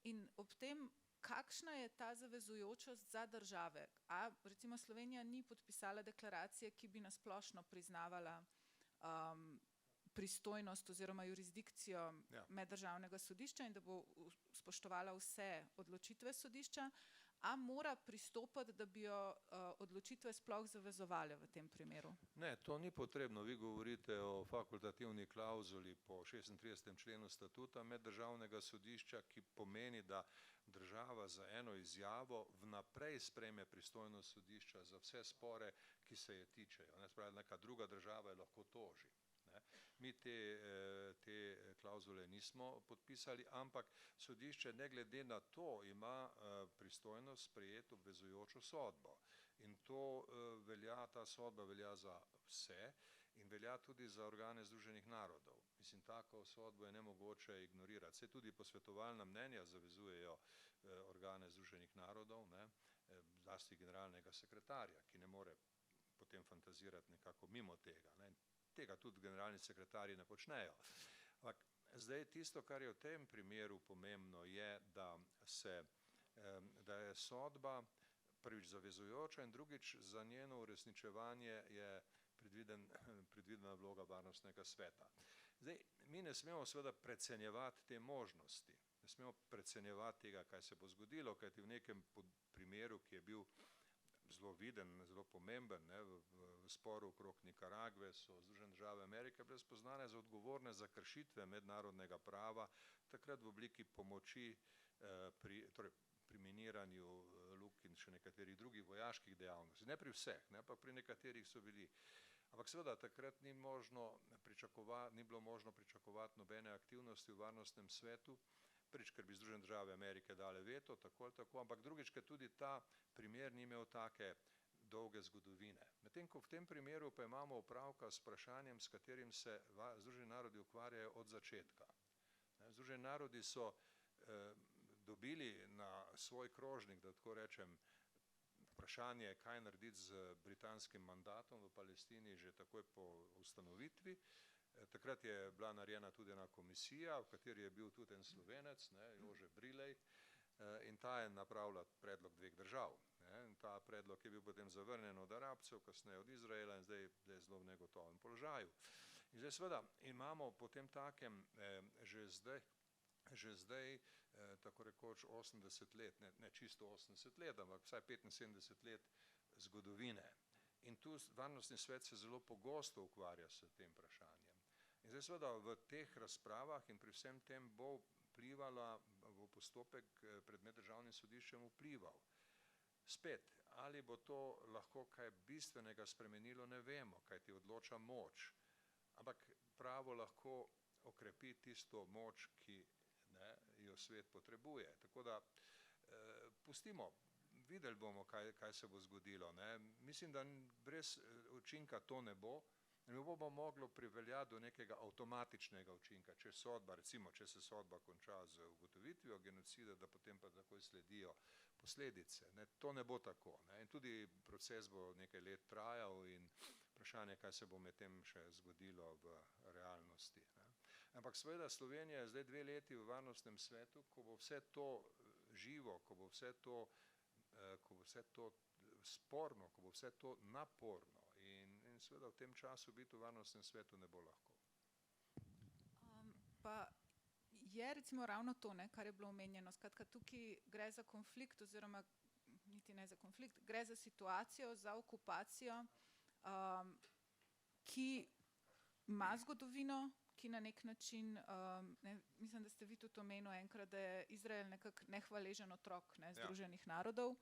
B: In ob tem, kakšna je ta zavezujočost za države? A recimo Slovenija ni podpisala deklaracije, ki bi nasplošno priznavala pristojnost oziroma jurisdikcijo Meddržavnega sodišča in da bo spoštovala vse odločitve sodišča, a mora pristopati, da bi jo odločitve sploh zavezovale v tem primeru?
A: Ne, to ni potrebno. Vi govorite o fakultativni klauzuli po 36. členu statuta Meddržavnega sodišča, ki pomeni, da država za eno izjavo vnaprej sprejme pristojnost sodišča za vse spore, ki se je tičejo. Ne, spravi, neka druga država je lahko toži. Mi te klauzule nismo podpisali, ampak sodišče ne glede na to ima pristojnost sprejeti obvezujočo sodbo. In to velja, ta sodba velja za vse in velja tudi za organe Združenih narodov. Mislim, tako sodbo je nemogoče ignorirati. Se tudi posvetovalna mnenja zavezujejo organe Združenih narodov, ne, zlasti generalnega sekretarja, ki ne more potem fantazirati nekako mimo tega. Ne. tega tudi generalni sekretarji ne počnejo. Ampak zdaj tisto, kar je v tem primeru pomembno, je, da je sodba prvič zavezujoča in drugič za njeno uresničevanje je predvidena vloga varnostnega sveta. Zdaj, mi ne smemo seveda precenjevati te možnosti, ne smemo precenjevati tega, kaj se bo zgodilo, kajti v nekem primeru, ki je bil zelo viden, zelo pomemben, ne, v sporu okrog Nikaragve so Združene države Amerike bile spoznane za odgovorne za kršitve mednarodnega prava, takrat v obliki pomoči pri miniranju luk in še nekaterih drugih vojaških dejavnosti. Ne pri vseh, ne, pa pri nekaterih so bili. Ampak seveda takrat ni bilo možno pričakovati nobene aktivnosti v varnostnem svetu, prvič, ker bi Združene države Amerike dale veto, tako ali tako, ampak drugič, ker tudi ta primer ni imel take dolge zgodovine. Medtem ko v tem primeru pa imamo opravka s vprašanjem, s katerim se Združeni narodi ukvarjajo od začetka. Združeni narodi so dobili na svoj krožnik, da tako rečem, vprašanje, kaj narediti z britanskim mandatom v Palestini že takoj po ustanovitvi. Takrat je bila narejena tudi ena komisija, v kateri je bil tudi en Slovenec, Jože Brilej, in ta je napravila predlog dveh držav. In ta predlog je bil potem zavrnjen od Arabcev, kasneje od Izraela in zdaj je zelo v negotovem položaju. In zdaj seveda imamo potem takem že zdaj tako rekoč 80 let, ne čisto 80 let, ampak vsaj 75 let zgodovine. In tu varnostni svet se zelo pogosto ukvarja s tem vprašanjem. In zdaj seveda v teh razpravah in pri vsem tem bo postopek pred meddržavnim sodiščem vplival. Spet, ali bo to lahko kaj bistvenega spremenilo, ne vemo, kajti odloča moč. Ampak pravo lahko okrepi tisto moč, ki jo svet potrebuje. Tako da pustimo, videli bomo, kaj se bo zgodilo. Mislim, da brez učinka to ne bo. Ne bo moglo priveljati do nekega avtomatičnega učinka, če se sodba konča z ugotovitvijo genocida, da potem pa takoj sledijo posledice. To ne bo tako. In tudi proces bo nekaj let trajal in vprašanje, kaj se bo med tem še zgodilo v realnosti. Ampak seveda Slovenija je zdaj 2 leti v varnostnem svetu, ko bo vse to živo, ko bo vse to sporno, ko bo vse to naporno in seveda v tem času biti v varnostnem svetu ne bo lahko.
B: Pa je recimo ravno to, kar je bilo omenjeno, skratka tukaj gre za konflikt oziroma niti ne za konflikt, gre za situacijo, za okupacijo, ki ima zgodovino, ki na nek način, mislim, da ste vi tudi omenili enkrat, da je Izrael nekako nehvaležen otrok Združenih narodov.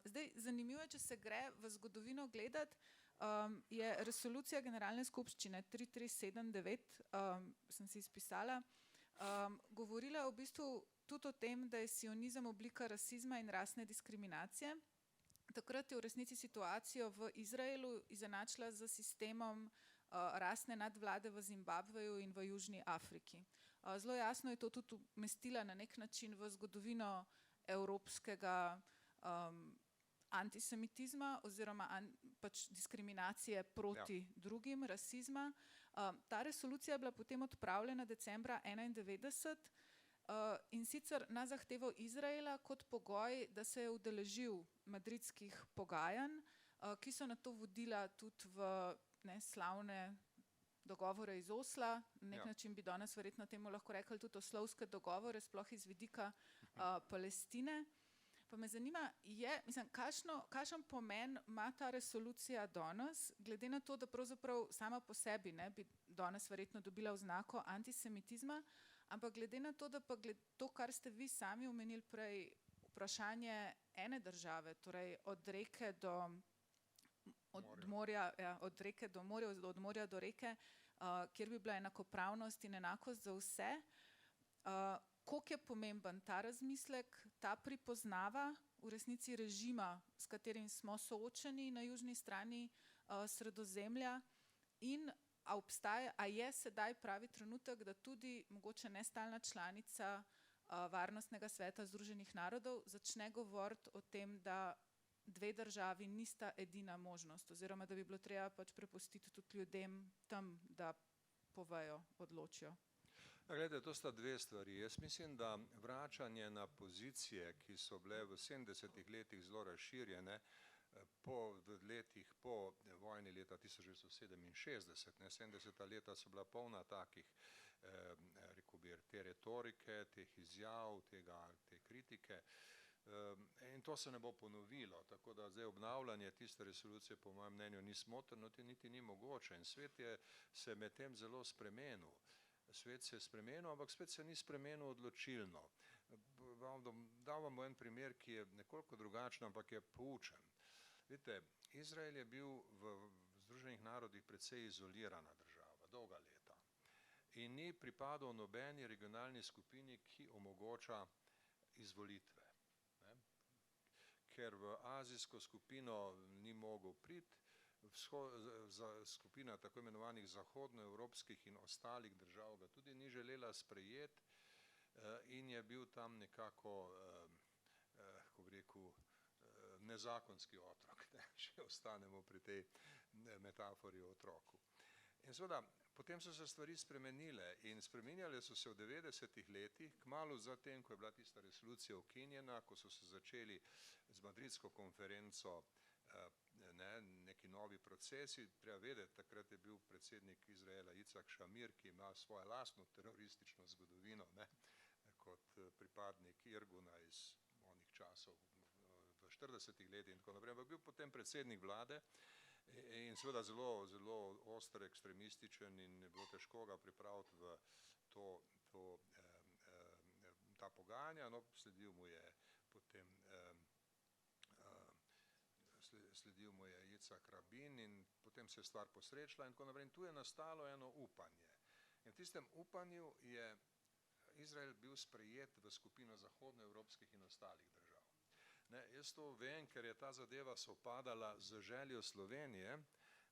B: Zdaj, zanimivo je, če se gre v zgodovino gledati, je resolucija Generalne skupščine 3379, sem si izpisala, govorila v bistvu tudi o tem, da je sionizem oblika rasizma in rasne diskriminacije. Takrat je v resnici situacijo v Izraelu izenačila z sistemom rasne nadvlade v Zimbabveju in v Južni Afriki. Zelo jasno je to tudi umestila na nek način v zgodovino evropskega antisemitizma oziroma pač diskriminacije proti drugim, rasizma. Ta resolucija je bila potem odpravljena decembra 1991 in sicer na zahtevo Izraela kot pogoj, da se je udeležil madridskih pogajanj, ki so nato vodila tudi v slavne dogovore iz Osla, na nek način bi danes verjetno temu lahko rekli tudi oslovske dogovore, sploh iz vidika Palestine. Pa me zanima, kakšen pomen ima ta resolucija danes, glede na to, da pravzaprav sama po sebi bi danes verjetno dobila oznako antisemitizma, ampak glede na to, da pa to, kar ste vi sami omenili prej, vprašanje ene države, torej od reke do morja, od morja do reke, kjer bi bila enakopravnost in enakost za vse, koliko je pomemben ta razmislek, ta pripoznava v resnici režima, s katerim smo soočeni na južni strani Sredozemlja in a je sedaj pravi trenutek, da tudi mogoče nestalna članica Varnostnega sveta Združenih narodov začne govoriti o tem, da dve državi nista edina možnost, oziroma da bi bilo treba pač prepustiti tudi ljudem tam, da povejo, odločijo.
A: Glede, to sta dve stvari. Jaz mislim, da vračanje na pozicije, ki so bile v 70-ih letih zelo razširjene, v letih po vojni leta 1967, 70. leta so bila polna takih, rekel bi, te retorike, teh izjav, te kritike, in to se ne bo ponovilo, tako da zdaj obnavljanje tiste resolucije po mojem mnenju ni smotrno, niti ni mogoče in svet se med tem zelo spremenil. Svet se je spremenil, ampak spet se ni spremenil odločilno. Dal vam en primer, ki je nekoliko drugačen, ampak je poučen. Vidite, Izrael je bil v Združenih narodih precej izolirana država, dolga leta. In ni pripadal nobeni regionalni skupini, ki omogoča izvolitve. Ker v azijsko skupino ni mogel priti, skupina tako imenovanih zahodnoevropskih in ostalih držav ga tudi ni želela sprejeti in je bil tam nekako, kako bi rekel, nezakonski otrok, če ostanemo pri tej metafori o otroku. In seveda, potem so se stvari spremenile in spreminjale so se v 90-ih letih, kmalu zatem, ko je bila tista resolucija ukinjena, ko so se začeli z madridsko konferenco neki novi procesi. Treba vedeti, takrat je bil predsednik Izraela Icak Šamir, ki ima svojo lastno teroristično zgodovino, kot pripadnik Irguna iz onih časov v 40-ih letih in tako naprej, ampak bil potem predsednik vlade in seveda zelo, zelo oster ekstremističen in je bilo težko ga pripraviti v ta pogajanja, no, sledil mu je potem Icak Rabin in potem se je stvar posrečila in tako naprej. In tu je nastalo eno upanje. In v tistem upanju je Izrael bil sprejet v skupino zahodnoevropskih in ostalih držav. Jaz to vem, ker je ta zadeva sovpadala z željo Slovenije,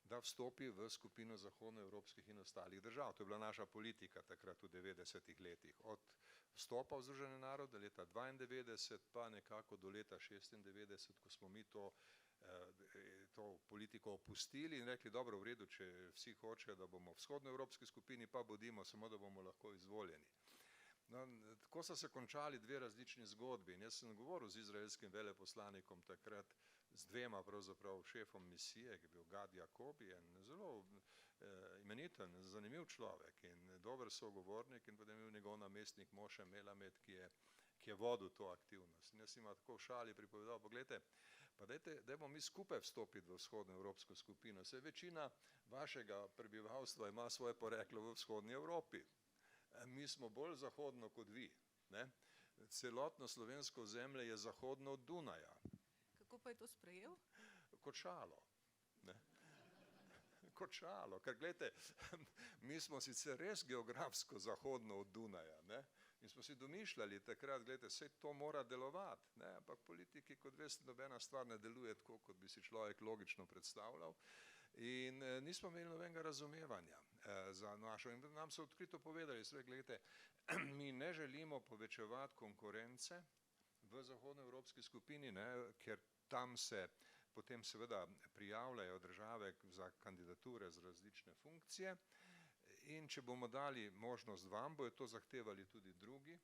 A: da vstopi v skupino zahodnoevropskih in ostalih držav. To je bila naša politika takrat v 90-ih letih. Od vstopa v Združene narode leta 92 pa nekako do leta 96, ko smo mi to politiko opustili in rekli, dobro, v redu, če vsi hočejo, da bomo v vzhodnoevropski skupini, pa bodimo, samo da bomo lahko izvoljeni. No, tako so se končali dve različni zgodbi in jaz sem govoril z izraelskim veleposlanikom takrat, z dvema pravzaprav šefom misije, ki je bil Gad Jakobi, en zelo imeniten, zanimiv človek in dober sogovornik in potem je bil njegov namestnik Moše Melamed, ki je vodil to aktivnost. In jaz ima tako v šali pripovedal, poglejte, pa dajmo mi skupaj vstopiti v vzhodnoevropsko skupino, saj večina vašega prebivalstva ima svoje poreklo v vzhodni Evropi. Mi smo bolj zahodno kot vi. Celotno slovensko ozemlje je zahodno od Dunaja.
B: Kako pa je to sprejel?
A: Kot šalo. Kot šalo, ker gledajte, mi smo sicer res geografsko zahodno od Dunaja, in smo si domišljali takrat, gledajte, saj to mora delovati, ampak politiki, kot veste, nobena stvar ne deluje tako, kot bi si človek logično predstavljal. In nismo imeli nobenega razumevanja za našo. In nam so odkrito povedali, so rekli, gledajte, mi ne želimo povečevati konkurence v zahodnoevropski skupini, ker tam se potem seveda prijavljajo države za kandidature za različne funkcije. In če bomo dali možnost vam, bojo to zahtevali tudi drugi.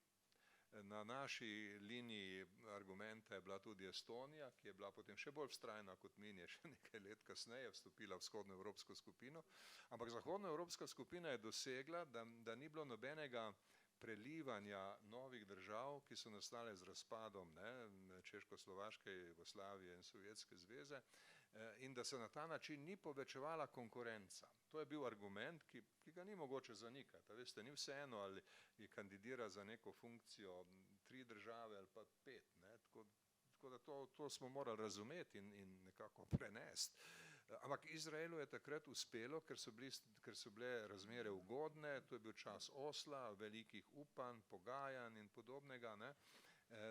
A: Na naši liniji argumenta je bila tudi Estonija, ki je bila potem še bolj vztrajna kot mi in je še nekaj let kasneje vstopila v vzhodnoevropsko skupino. Ampak zahodnoevropska skupina je dosegla, da ni bilo nobenega prelivanja novih držav, ki so nastale z razpadom Češko-Slovaške, Jugoslavije in Sovjetske zveze, in da se na ta način ni povečevala konkurenca. To je bil argument, ki ga ni mogoče zanikati. Veste, ni vseeno, ali je kandidira za neko funkcijo 3 države ali pa 5. Tako da to smo morali razumeti in nekako prenesti. Ampak Izraelu je takrat uspelo, ker so bile razmere ugodne, to je bil čas Osla, velikih upanj, pogajanj in podobnega,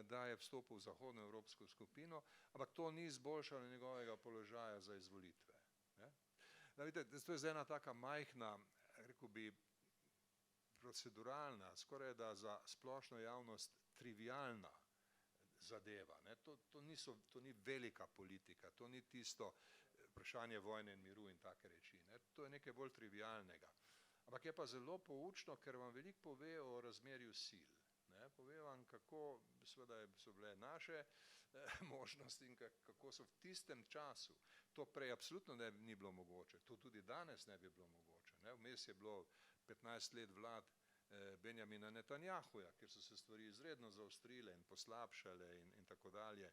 A: da je vstopil v zahodnoevropsko skupino, ampak to ni izboljšalo njegovega položaja za izvolitve. Vidite, to je zdaj ena taka majhna, rekel bi, proceduralna, skoraj da za splošno javnost trivialna zadeva. Ne. To ni velika politika, to ni tisto vprašanje vojne in miru in take reči. Ne. To je nekaj bolj trivialnega. Ampak je pa zelo poučno, ker vam veliko pove o razmerju sil. Ne. Pove vam, kako seveda so bile naše možnosti in kako so v tistem času. To prej absolutno ni bilo mogoče, to tudi danes ne bi bilo mogoče. Ne. Vmes je bilo 15 let vlad Benjamina Netanjahuja, kjer so se stvari izredno zaostrile in poslabšale in tako dalje.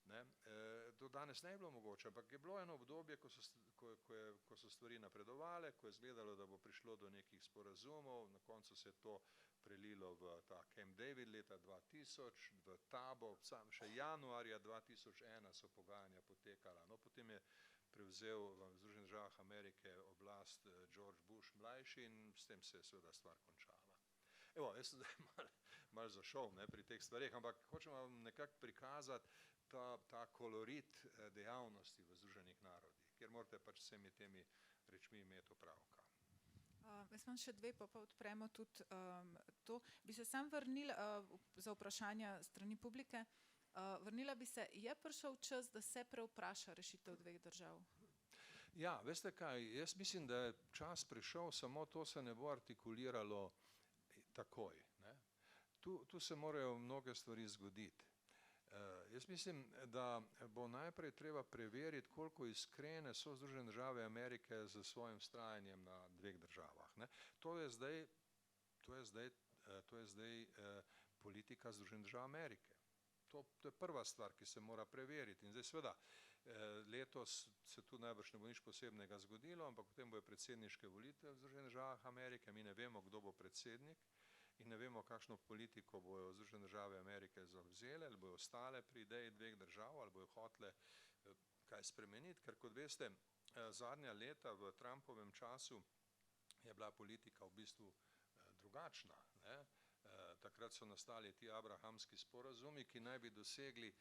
A: Ne. To danes ne bi bilo mogoče, ampak je bilo eno obdobje, ko so stvari napredovale, ko je izgledalo, da bo prišlo do nekih sporazumov, na koncu se je to prelilo v ta Camp David leta 2000, v Tabo, še januarja 2001 so pogajanja potekala. No, potem je prevzel v Združenih državah Amerike oblast George Bush mlajši in s tem se je seveda stvar končala. Evo, jaz sem zdaj malo zašel pri teh stvareh, ampak hočem vam nekako prikazati ta kolorit dejavnosti v Združenih narodih, kjer morate pač vsemi temi rečmi imeti opravka.
B: Jaz imam še dve, pa odpremo tudi to. Bi se sam vrnila za vprašanja strani publike. Vrnila bi se, je prišel čas, da se prevpraša rešitev dveh držav?
A: Ja, veste kaj, jaz mislim, da je čas prišel, samo to se ne bo artikuliralo takoj. Ne. Tu se morajo mnoge stvari zgoditi. Jaz mislim, da bo najprej treba preveriti, koliko iskrene so Združene države Amerike z svojim vztrajanjem na dveh državah. Ne. To je zdaj politika Združenih držav Amerike. To je prva stvar, ki se mora preveriti. In zdaj seveda, letos se tu najbrž ne bo nič posebnega zgodilo, ampak potem bojo predsedniške volitve v Združenih državah Amerike, mi ne vemo, kdo bo predsednik in ne vemo, kakšno politiko bojo Združene države Amerike zavzele, ali bojo ostale pri ideji dveh držav, ali bojo hotele kaj spremeniti, ker kot veste, zadnja leta v Trumpovem času je bila politika v bistvu drugačna. Ne. Takrat so nastali ti abrahamski sporazumi, ki naj bi dosegli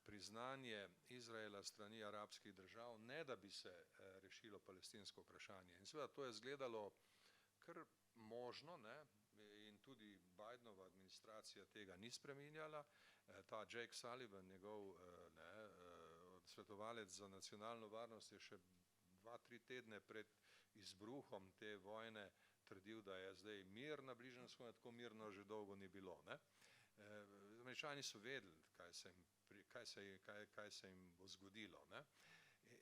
A: priznanje Izraela strani arabskih držav, ne da bi se rešilo palestinsko vprašanje. In seveda to je izgledalo kar možno, ne, in tudi Bidenova administracija tega ni spreminjala. Ta Jake Sullivan, njegov svetovalec za nacionalno varnost, je še 2-3 tedne pred izbruhom te vojne trdil, da je zdaj mir na Bližnjem vzhodu, tako mirno že dolgo ni bilo. Ne. Američani so vedeli, kaj se jim bo zgodilo. Ne.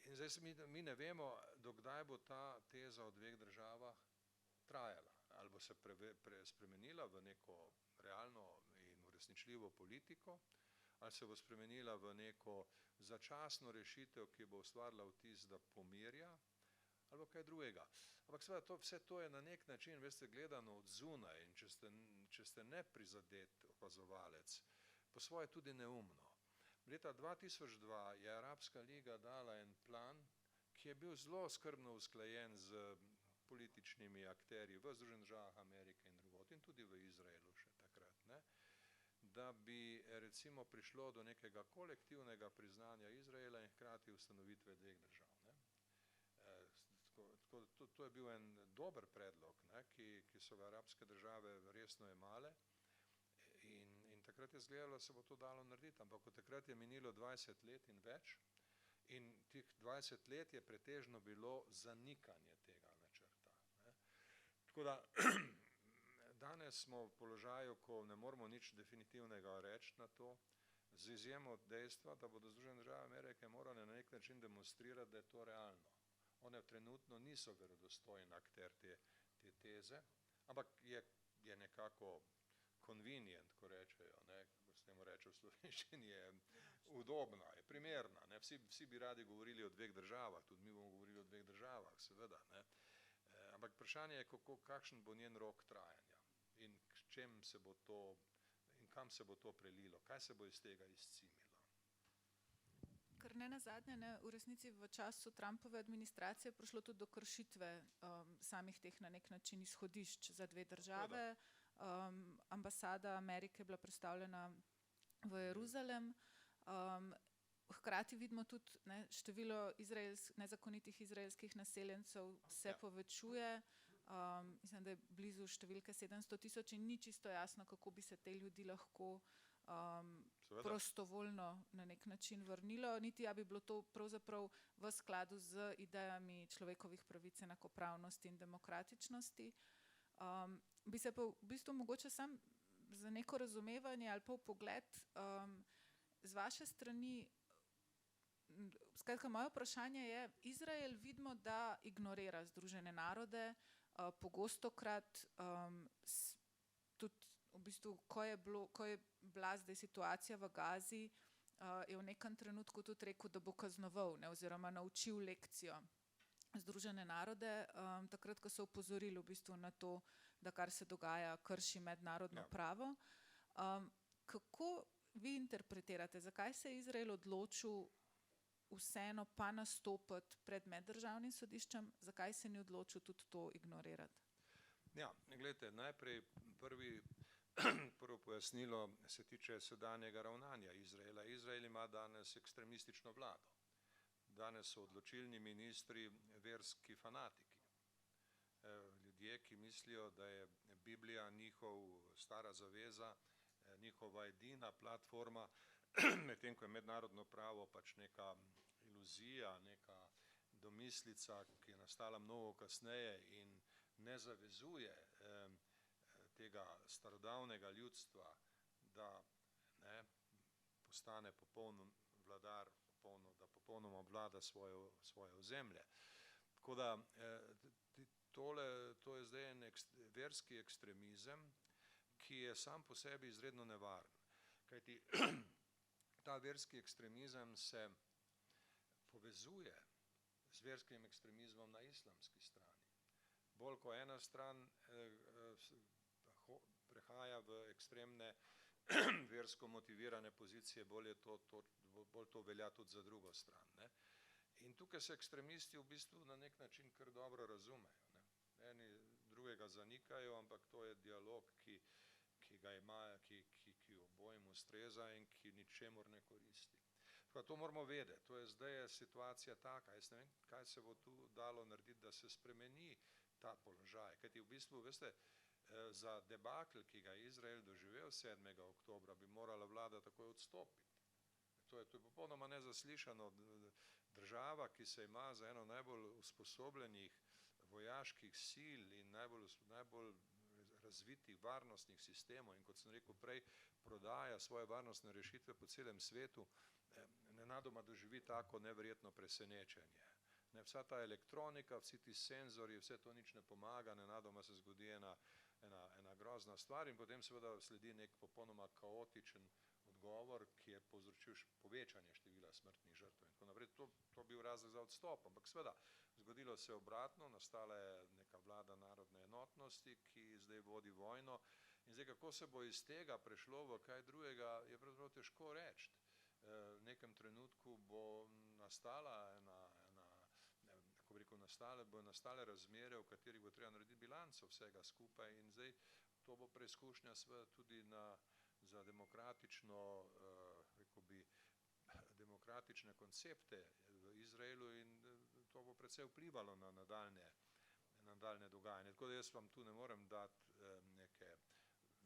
A: In zdaj mi ne vemo, do kdaj bo ta teza o dveh državah trajala. Ali bo se spremenila v neko realno in uresničljivo politiko, ali se bo spremenila v neko začasno rešitev, ki bo ustvarila vtis, da pomirja, ali kaj drugega. Ampak seveda vse to je na nek način, veste, gledano od zunaj in če ste neprizadet opazovalec, po svoje tudi neumno. Leta 2002 je Arabska liga dala en plan, ki je bil zelo skrbno usklajen z političnimi akterji v Združenih državah Amerike in drugod in tudi v Izraelu še takrat, ne, da bi recimo prišlo do nekega kolektivnega priznanja Izraela in hkrati ustanovitve dveh držav. To je bil en dober predlog, ne, ki so ga arabske države resno jemale in takrat je izgledalo, da se bo to dalo narediti, ampak od takrat je minilo 20 let in več in tih 20 let je pretežno bilo zanikanje tega načrta. Ne. Tako da danes smo v položaju, ko ne moremo nič definitivnega reči na to, z izjemo dejstva, da bodo Združene države Amerike morale na nek način demonstrirati, da je to realno. One trenutno niso verodostojen akter te teze, ampak je nekako convenient, ko rečejo, ne, kako se temu reče v slovenščini, je udobna, je primerna. Ne. Vsi bi radi govorili o dveh državah, tudi mi bomo govorili o dveh državah, seveda. Ne. Ampak vprašanje je, kakšen bo njen rok trajanja in kam se bo to prelilo, kaj se bo iz tega izcimilo.
B: Ker ne nazadnje, v resnici v času Trumpove administracije prišlo tudi do kršitve samih teh na nek način izhodišč za dve države. Ambasada Amerike je bila prestavljena v Jeruzalem. Hkrati vidimo tudi, ne, število nezakonitih izraelskih naseljencev se povečuje. Mislim, da je blizu številke 700 000 in ni čisto jasno, kako bi se te ljudi lahko prostovoljno na nek način vrnilo, niti ja bi bilo to pravzaprav v skladu z idejami človekovih pravic, enakopravnosti in demokratičnosti. Bi se pa v bistvu mogoče sam za neko razumevanje ali pa vpogled z vaše strani, skratka, moje vprašanje je, Izrael vidimo, da ignorira Združene narode, pogostokrat tudi v bistvu, ko je bila zdaj situacija v Gazi, je v nekem trenutku tudi rekel, da bo kaznoval, ne, oziroma naučil lekcijo Združene narode, takrat, ko so opozorili v bistvu na to, da kar se dogaja, krši mednarodno pravo. Kako vi interpretirate, zakaj se je Izrael odločil vseeno pa nastopiti pred meddržavnim sodiščem, zakaj se ni odločil tudi to ignorirati?
A: Ja, gledajte, najprej prvo pojasnilo se tiče sedanjega ravnanja Izraela. Izrael ima danes ekstremistično vlado. Danes so odločilni ministri verski fanatiki. Ljudje, ki mislijo, da je Biblija njihov stara zaveza, njihova edina platforma, medtem ko je mednarodno pravo pač neka iluzija, neka domislica, ki je nastala mnogo kasneje in ne zavezuje tega starodavnega ljudstva, da postane popoln vladar, da popolnoma obvlada svoje ozemlje. Tako da to je zdaj en verski ekstremizem, ki je sam po sebi izredno nevaren. Kajti ta verski ekstremizem se povezuje z verskim ekstremizmom na islamski strani. Bolj ko ena stran prehaja v ekstremne versko motivirane pozicije, bolj to velja tudi za drugo stran. Ne? In tukaj se ekstremisti v bistvu na nek način kar dobro razumejo. Ne? Eni drugega zanikajo, ampak to je dialog, ki obojim ustreza in ki ničemur ne koristi. Pa to moramo vedeti, to je zdaj situacija taka, jaz ne vem, kaj se bo tu dalo narediti, da se spremeni ta položaj. Kajti v bistvu, veste, za debakl, ki ga je Izrael doživel 7. oktobra, bi morala vlada takoj odstopiti. To je popolnoma nezaslišano. Država, ki se ima za eno najbolj usposobljenih vojaških sil in najbolj razvitih varnostnih sistemov in, kot sem rekel prej, prodaja svoje varnostne rešitve po celem svetu, nenadoma doživi tako neverjetno presenečenje. Vsa ta elektronika, vsi ti senzori, vse to nič ne pomaga, nenadoma se zgodi ena grozna stvar in potem seveda sledi nek popolnoma kaotičen odgovor, ki je povzročil povečanje števila smrtnih žrtev in tako naprej. To bil razlog za odstop, ampak seveda zgodilo se obratno, nastala je neka vlada narodne enotnosti, ki zdaj vodi vojno in zdaj kako se bo iz tega prešlo v kaj drugega, je pravzaprav težko reči. V nekem trenutku bo nastale razmere, v katerih bo treba narediti bilanco vsega skupaj in zdaj to bo preizkušnja seveda tudi za demokratične koncepte v Izraelu in to bo precej vplivalo na nadaljne dogajanje. Tako da jaz vam tu ne morem dati neke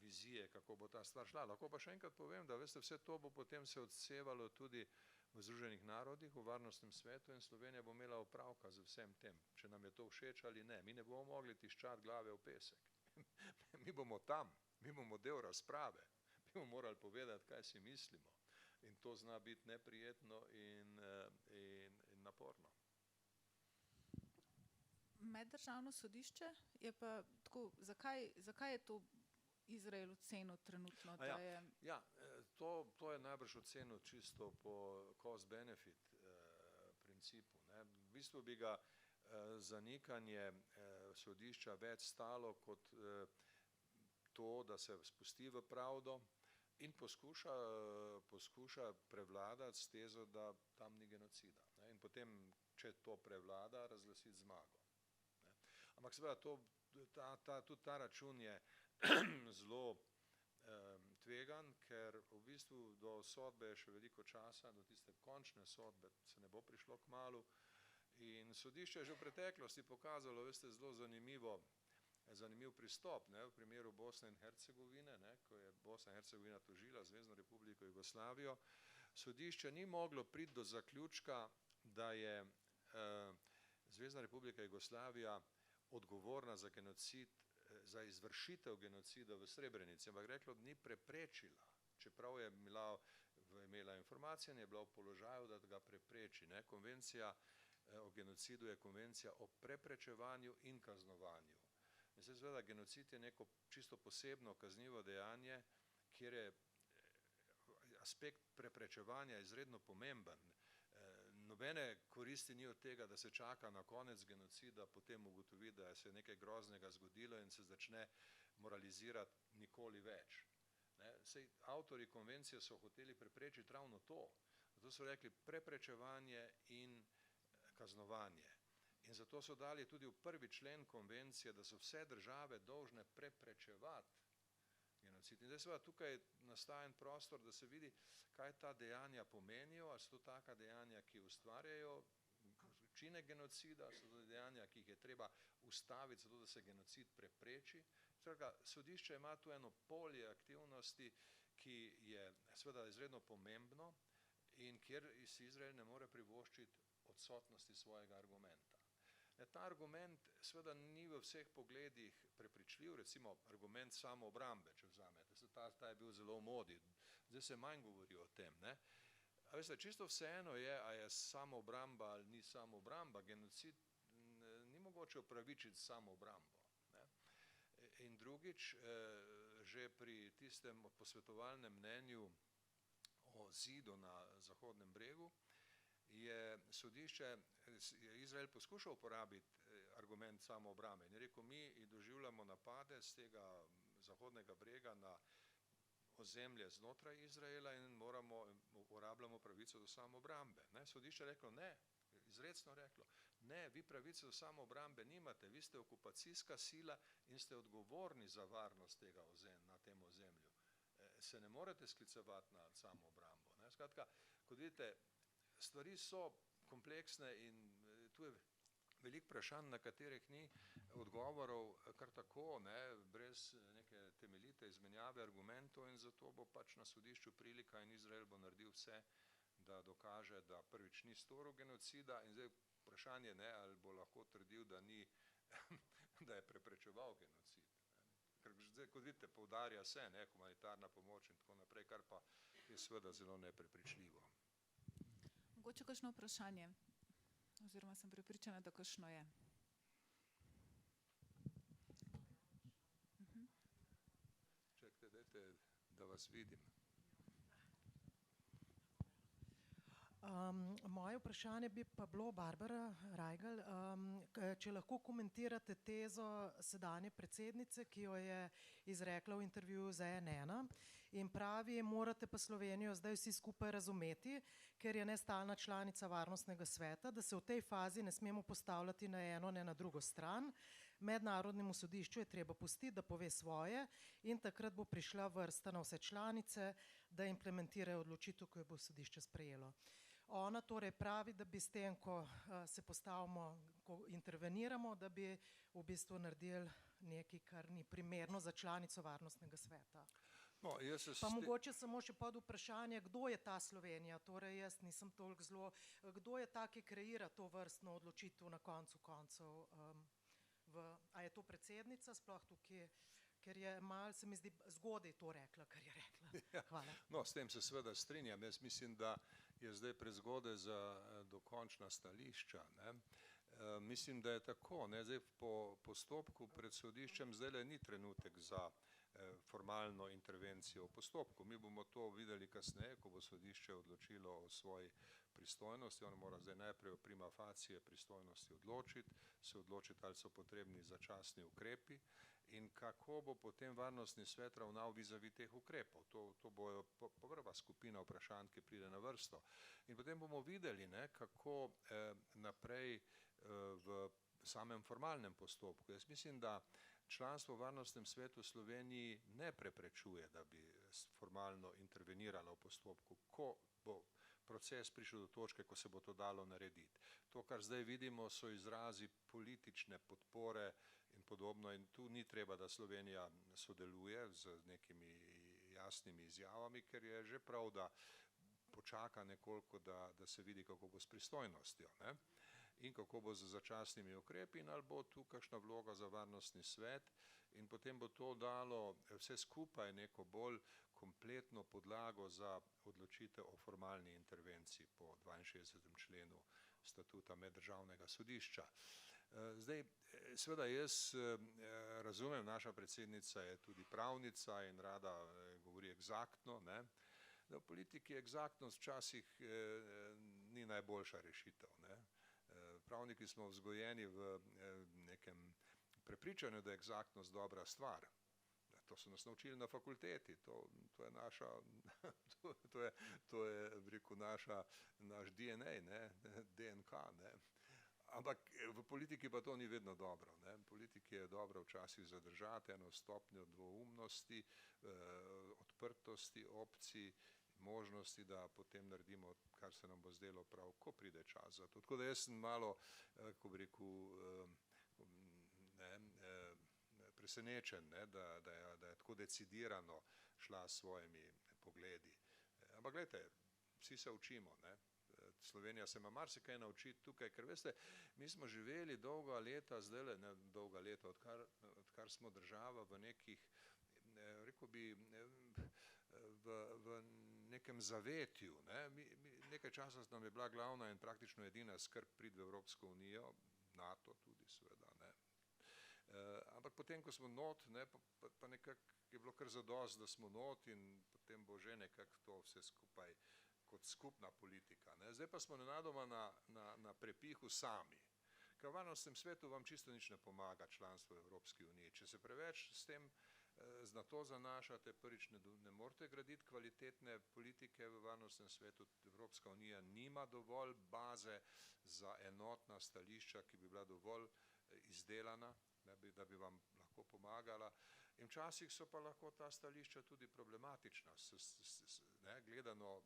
A: vizije, kako bo ta stvar šla. Lahko pa še enkrat povem, da veste, vse to bo potem se odsevalo tudi v Združenih narodih, v Varnostnem svetu in Slovenija bo imela opravka z vsem tem, če nam je to všeč ali ne. Mi ne bomo mogli tiščati glave v pesek. Mi bomo tam, mi bomo del razprave, mi bomo morali povedati, kaj si mislimo. In to zna biti neprijetno in naporno.
B: Meddržavno sodišče je pa tako, zakaj je to Izrael ocenil trenutno, da je...
A: Ja, to je najbrž ocenil čisto po cost-benefit principu. V bistvu bi ga zanikanje sodišča več stalo kot to, da se spusti v pravdo in poskuša prevladati s tezo, da tam ni genocida. In potem, če to prevlada, razglasiti zmago. Ampak seveda, tudi ta račun je zelo tvegan, ker v bistvu do sodbe je še veliko časa, do tiste končne sodbe se ne bo prišlo kmalu. In sodišče je že v preteklosti pokazalo, veste, zelo zanimivo zanimiv pristop, ne, v primeru Bosne in Hercegovine, ne, ko je Bosna in Hercegovina tožila Zvezno republiko Jugoslavijo. Sodišče ni moglo priti do zaključka, da je Zvezna republika Jugoslavija odgovorna za genocid, za izvršitev genocida v Srebrenici, ampak reklo, da ni preprečila, čeprav je imela informacije in je bila v položaju, da ga prepreči. Ne. Konvencija o genocidu je konvencija o preprečevanju in kaznovanju. In se seveda, genocid je neko čisto posebno kaznivo dejanje, kjer je aspekt preprečevanja izredno pomemben. Nobene koristi ni od tega, da se čaka na konec genocida, potem ugotovi, da se je nekaj groznega zgodilo in se začne moralizirati nikoli več. Sej avtori konvencije so hoteli preprečiti ravno to. Zato so rekli preprečevanje in kaznovanje. In zato so dali tudi v 1. člen konvencije, da so vse države dolžne preprečevati genocid. In zdaj seveda tukaj nastaja en prostor, da se vidi, kaj ta dejanja pomenijo, ali so to taka dejanja, ki ustvarjajo učinek genocida, so to dejanja, ki jih je treba ustaviti, zato da se genocid prepreči. Sodišče ima tu eno polje aktivnosti, ki je seveda izredno pomembno in kjer si Izrael ne more privoščiti odsotnosti svojega argumenta. Ta argument seveda ni v vseh pogledih prepričljiv, recimo argument samoobrambe, če vzamete, ta je bil zelo v modi, zdaj se manj govori o tem. Ne? A veste, čisto vseeno je, a je samoobramba ali ni samoobramba, genocid ni mogoče opravičiti s samoobrambo. Ne? In drugič, že pri tistem posvetovalnem mnenju o zidu na Zahodnem bregu, je Izrael poskušal uporabiti argument samoobrambe in je rekel, mi doživljamo napade z tega Zahodnega brega na ozemlje znotraj Izraela in uporabljamo pravico do samoobrambe. Sodišče je reklo, ne, izrecno reklo, ne, vi pravice do samoobrambe nimate, vi ste okupacijska sila in ste odgovorni za varnost tega na tem ozemlju. Se ne morete sklicevati na samoobrambo. Skratka, kot vidite, stvari so kompleksne in tu je veliko vprašanj, na katerih ni odgovorov kar tako, ne, brez neke temeljite izmenjave argumentov in zato bo pač na sodišču prilika in Izrael bo naredil vse, da dokaže, da prvič ni storil genocida in zdaj vprašanje, ne, ali bo lahko trdil, da ni, da je preprečeval genocid. Ker zdaj, kot vidite, poudarja se, ne, humanitarna pomoč in tako naprej, kar pa je seveda zelo neprepričljivo.
B: Mogoče kakšno vprašanje, oziroma sem prepričana, da kakšno je.
A: Čakajte, dajte, da vas vidim.
C: Moje vprašanje bi pa bilo, Barbara Rajgelj, če lahko komentirate tezo sedanje predsednice, ki jo je izrekla v intervjuju za CNN in pravi, morate pa Slovenijo zdaj vsi skupaj razumeti, ker je nestalna članica Varnostnega sveta, da se v tej fazi ne smemo postavljati na eno, ne na drugo stran. Mednarodnemu sodišču je treba pustiti, da pove svoje in takrat bo prišla vrsta na vse članice, da implementirajo odločitev, ko jo bo sodišče sprejelo. Ona torej pravi, da bi s tem, ko se postavimo, ko interveniramo, da bi v bistvu naredili nekaj, kar ni primerno za članico Varnostnega sveta.
A: No,
C: pa mogoče samo še pod vprašanje, kdo je ta Slovenija, torej jaz nisem toliko zelo, kdo je ta, ki kreira to vrstno odločitev na koncu koncev, a je to predsednica sploh tukaj, ker je malo, se mi zdi, zgodaj to rekla, kar je rekla. Hvala.
A: No, s tem se seveda strinjam, jaz mislim, da je zdaj prezgodaj za dokončna stališča, ne. Mislim, da je tako, ne, zdaj po postopku pred sodiščem zdajle ni trenutek za formalno intervencijo v postopku. Mi bomo to videli kasneje, ko bo sodišče odločilo o svoji pristojnosti. On mora zdaj najprej o prima facie pristojnosti se odločiti, ali so potrebni začasni ukrepi in kako bo potem Varnostni svet ravnal vizavi teh ukrepov. To bo prva skupina vprašanj, ki pride na vrsto. In potem bomo videli, ne, kako naprej v samem formalnem postopku. Jaz mislim, da članstvo v Varnostnem svetu v Sloveniji ne preprečuje, da bi formalno interveniralo v postopku, ko bo proces prišel do točke, ko se bo to dalo narediti. To, kar zdaj vidimo, so izrazi politične podpore in podobno in tu ni treba, da Slovenija sodeluje z nekimi jasnimi izjavami, ker je že prav, da počaka nekoliko, da se vidi, kako bo s pristojnostjo, ne? In kako bo z začasnimi ukrepi in ali bo tu kakšna vloga za varnostni svet in potem bo to dalo vse skupaj neko bolj kompletno podlago za odločitev o formalni intervenciji po 62. členu statuta Meddržavnega sodišča. Zdaj, seveda jaz razumem, naša predsednica je tudi pravnica in rada govori eksaktno, ne? Da v politiki eksaktnost včasih ni najboljša rešitev, ne? Pravniki smo vzgojeni v nekem prepričanju, da je eksaktnost dobra stvar. To so nas naučili na fakulteti, to je naša, to je, bi rekel, naš DNA, ne? DNK, ne? Ampak v politiki pa to ni vedno dobro, ne? V politiki je dobro včasih zadržati eno stopnjo dvoumnosti, odprtosti, opcij, možnosti, da potem naredimo, kar se nam bo zdelo prav, ko pride čas za to. Tako da jaz sem malo, ko bi rekel, presenečen, ne, da je tako decidirano šla s svojimi pogledi. Ampak gledajte, vsi se učimo, ne. Slovenija se ima marsikaj naučiti tukaj, ker veste, mi smo živeli dolga leta, zdajle ne dolga leta, odkar smo država v nekih, rekel bi, v nekem zavetju, ne. Nekaj časa nam je bila glavna in praktično edina skrb priti v Evropsko unijo, NATO tudi seveda, ne. Ampak potem, ko smo not, ne, pa nekako je bilo kar zadosti, da smo not in potem bo že nekako to vse skupaj kot skupna politika, ne. Zdaj pa smo nenadoma na prepihu sami. Ker v varnostnem svetu vam čisto nič ne pomaga članstvo v Evropski uniji. Če se preveč s tem na to zanašate, prvič ne morete graditi kvalitetne politike v varnostnem svetu, Evropska unija nima dovolj baze za enotna stališča, ki bi bila dovolj izdelana, da bi vam lahko pomagala. In včasih so pa lahko ta stališča tudi problematična, gledano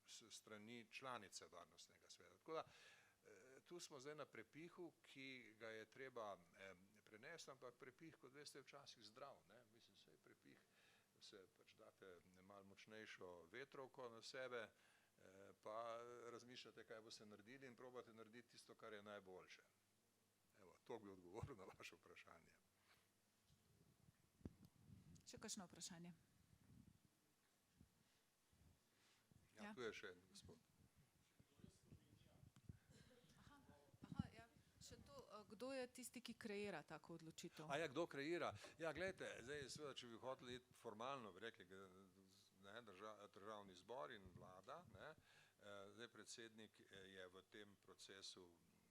A: s strani članice varnostnega sveta. Tako da tu smo zdaj na prepihu, ki ga je treba prenesti, ampak prepih, kot veste, je včasih zdrav, ne. Mislim, saj prepih, se pač date malo močnejšo vetrovko na sebe, pa razmišljate, kaj boste naredili in probate narediti tisto, kar je najboljše. Evo, to bi odgovoril na vaše vprašanje.
B: Še kakšno vprašanje?
A: Ja, tu je še en gospod.
B: Kdo je tisti, ki kreira tako odločitev?
A: Ja, kdo kreira? Ja, gledajte, zdaj seveda, če bi hoteli iti formalno, bi rekli, ne, državni zbor in vlada, ne, zdaj predsednik je v tem procesu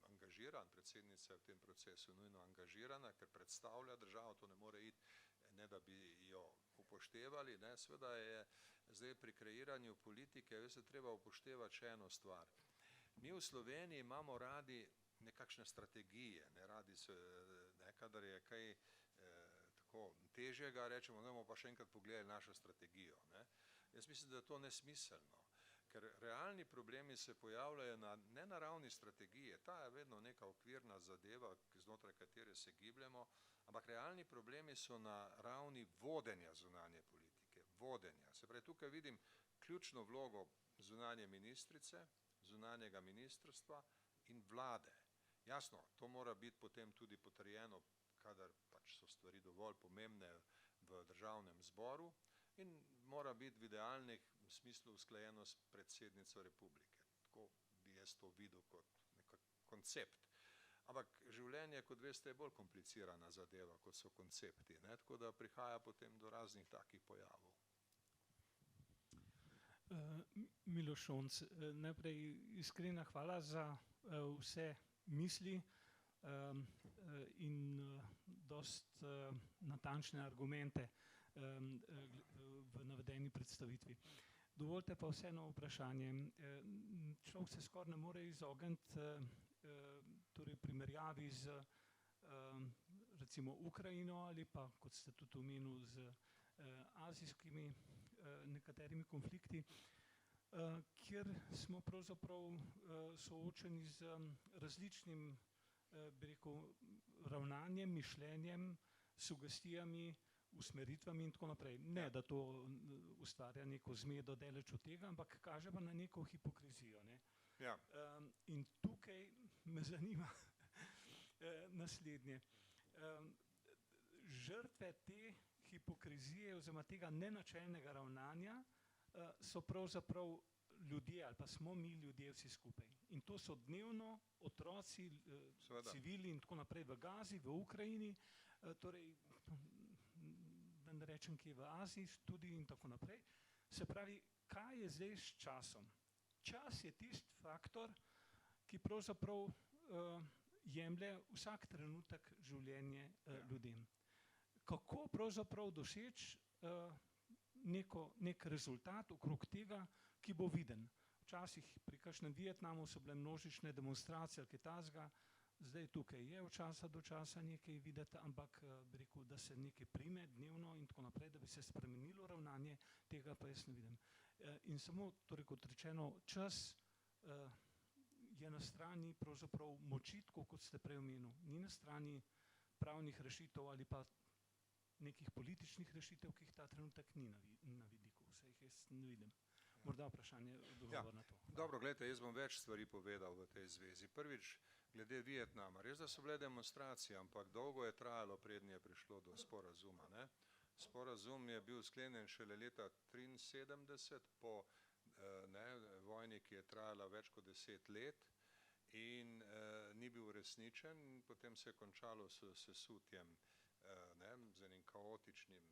A: angažiran, predsednica je v tem procesu nujno angažirana, ker predstavlja državo, to ne more iti, ne da bi jo upoštevali, ne, seveda je zdaj pri kreiranju politike, veste, treba upoštevati še eno stvar. Mi v Sloveniji imamo radi nekakšne strategije, ne, radi se, ne, kadar je kaj tako težjega, rečemo, ne bomo pa še enkrat pogledali našo strategijo, ne. Jaz mislim, da je to nesmiselno, ker realni problemi se pojavljajo ne na ravni strategije, ta je vedno neka okvirna zadeva, znotraj katere se gibljemo, ampak realni problemi so na ravni vodenja zunanje politike, vodenja. Se pravi, tukaj vidim ključno vlogo zunanje ministrice, zunanjega ministrstva in vlade. Jasno, to mora biti potem tudi potrjeno, kadar pač so stvari dovolj pomembne v državnem zboru in mora biti v idealnih smislu usklajeno s predsednico republike. Tako bi jaz to videl kot nekak koncept. Ampak življenje, kot veste, je bolj komplicirana zadeva, kot so koncepti, ne? Tako da prihaja potem do raznih takih pojavov.
D: Miloš Šonc, najprej iskrena hvala za vse misli in dost natančne argumente v navedeni predstavitvi. Dovolite pa vseeno vprašanje. Človek se skoraj ne more izogniti torej primerjavi z recimo Ukrajino ali pa, kot ste tudi omenili, z azijskimi nekaterimi konflikti, kjer smo pravzaprav soočeni z različnim, bi rekel, ravnanjem, mišljenjem, sugestijami, usmeritvami in tako naprej. Ne, da to ustvarja neko zmedo daleč od tega, ampak kaže pa na neko hipokrizijo. Ne.
A: Ja.
D: In tukaj me zanima naslednje. Žrtve te hipokrizije oziroma tega nenačelnega ravnanja so pravzaprav ljudje ali pa smo mi ljudje vsi skupaj. In to so dnevno otroci, civili in tako naprej v Gazi, v Ukrajini, torej, da ne rečem kje v Aziji tudi in tako naprej. Se pravi, kaj je zdaj s časom? Čas je tisti faktor, ki pravzaprav jemlje vsak trenutek življenje ljudem. Kako pravzaprav doseči nek rezultat okrog tega, ki bo viden? Včasih pri kakšnem Vietnamu so bile množične demonstracije ali kaj takega, zdaj tukaj je od časa do časa nekaj videti, ampak bi rekel, da se nekaj prime dnevno in tako naprej, da bi se spremenilo ravnanje, tega pa jaz ne vidim. In samo, torej kot rečeno, čas je na strani pravzaprav moči, tako kot ste prej omenil, ni na strani pravnih rešitev ali pa nekih političnih rešitev, ki jih ta trenutek ni na vidiku, vsaj jih jaz ne vidim. Morda vprašanje, odgovor na to.
A: Dobro, gledajte, jaz bom več stvari povedal v tej zvezi. Prvič, glede Vietnama. Res, da so bile demonstracije, ampak dolgo je trajalo, preden je prišlo do sporazuma. Ne? Sporazum je bil sklenjen šele leta 1973 po vojni, ki je trajala več kot 10 let in ni bil uresničen. Potem se je končalo s sesutjem, z enim kaotičnim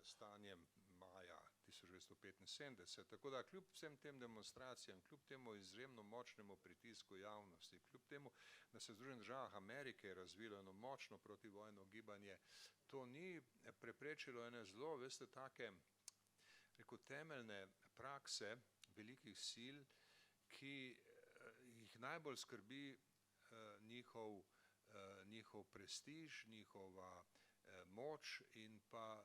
A: stanjem maja 1975. Tako da kljub vsem tem demonstracijam, kljub temu izjemno močnemu pritisku javnosti, kljub temu, da se v Združenih državah Amerike razvilo eno močno protivojno gibanje, to ni preprečilo ene zelo, veste, take, rekel, temeljne prakse velikih sil, ki jih najbolj skrbi njihov prestiž, njihova moč in pa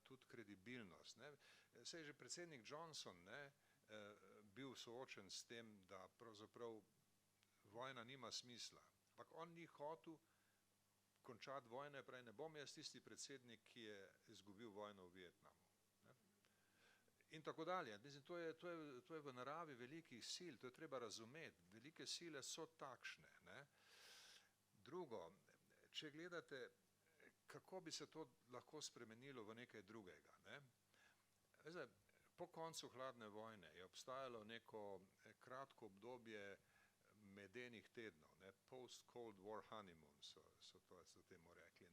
A: tudi kredibilnost. Saj je že predsednik Johnson bil soočen s tem, da pravzaprav vojna nima smisla. Ampak on ni hotel končati vojne, pravi, ne bom jaz tisti predsednik, ki je izgubil vojno v Vietnamu. In tako dalje. Mislim, to je v naravi velikih sil, to je treba razumeti. Velike sile so takšne. Drugo, če gledate, kako bi se to lahko spremenilo v nekaj drugega. Zdaj, po koncu hladne vojne je obstajalo neko kratko obdobje medenih tednov, post-Cold War honeymoon so temu rekli.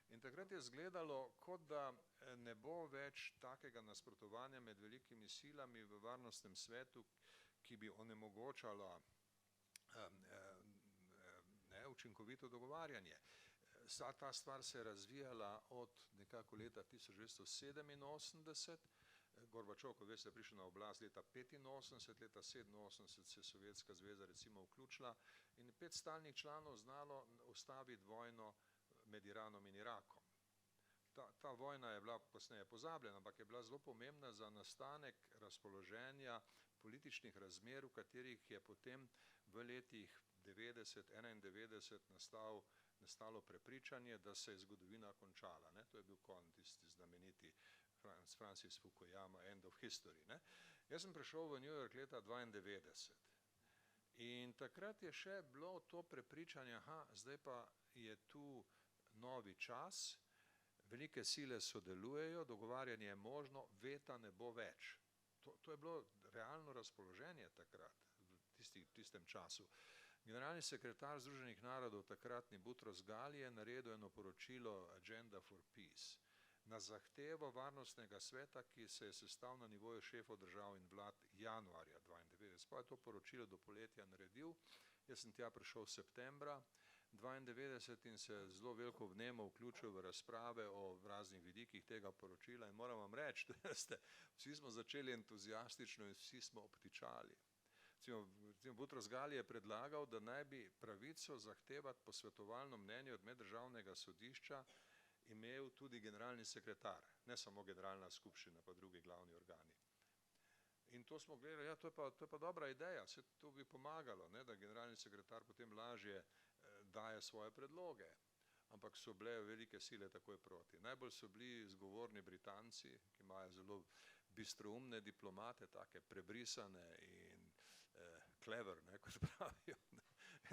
A: In takrat je izgledalo, kot da ne bo več takega nasprotovanja med velikimi silami v varnostnem svetu, ki bi onemogočala učinkovito dogovarjanje. Ta stvar se je razvijala od nekako leta 1987, Gorbačov, kot veste, je prišel na oblast leta 1985, leta 1987 se je Sovjetska zveza recimo vključila in 5 stalnih članov znalo ustaviti vojno med Iranom in Irakom. Ta vojna je bila kasneje pozabljena, ampak je bila zelo pomembna za nastanek razpoloženja političnih razmer, v katerih je potem v letih 90-91 nastalo prepričanje, da se je zgodovina končala. To je bil tisti znameniti Francis Fukuyama, End of History. Jaz sem prišel v New York leta 1992 in takrat je še bilo to prepričanje, zdaj pa je tu novi čas, velike sile sodelujejo, dogovarjanje je možno, veta ne bo več. To je bilo realno razpoloženje takrat, v tistem času. Generalni sekretar Združenih narodov, takratni Boutros Ghali, je naredil eno poročilo Agenda for Peace na zahtevo varnostnega sveta, ki se je sestal na nivoju šefov držav in vlad januarja 1992. Pa je to poročilo do poletja naredil. Jaz sem tja prišel septembra 1992 in se zelo veliko vnemo vključil v razprave o raznih vidikih tega poročila in moram vam reči, da vsi smo začeli entuzijastično in vsi smo obtičali. Boutros Ghali je predlagal, da naj bi pravico zahtevati posvetovalno mnenje od meddržavnega sodišča imel tudi generalni sekretar, ne samo generalna skupščina, pa drugi glavni organi. In to smo gledali, to je pa dobra ideja, se to bi pomagalo, da generalni sekretar potem lažje daje svoje predloge. ampak so bile velike sile takoj proti. Najbolj so bili zgovorni Britanci, ki imajo zelo bistroumne diplomate, take prebrisane in clever, ne, kot pravijo.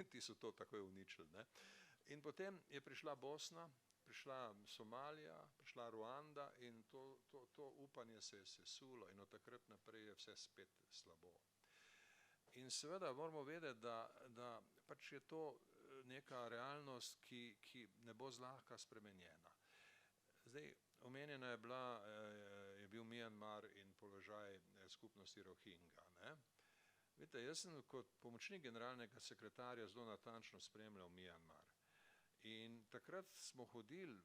A: Ti so to takoj uničili. Ne. In potem je prišla Bosna, prišla Somalija, prišla Ruanda in to upanje se je sesulo in od takrat naprej je vse spet slabo. In seveda moramo vedeti, da pač je to neka realnost, ki ne bo zlahka spremenjena. Zdaj, omenjena je bil Myanmar in položaj skupnosti Rohingja. Ne? Vidite, jaz sem kot pomočnik generalnega sekretarja zelo natančno spremljal Myanmar. In takrat smo hodili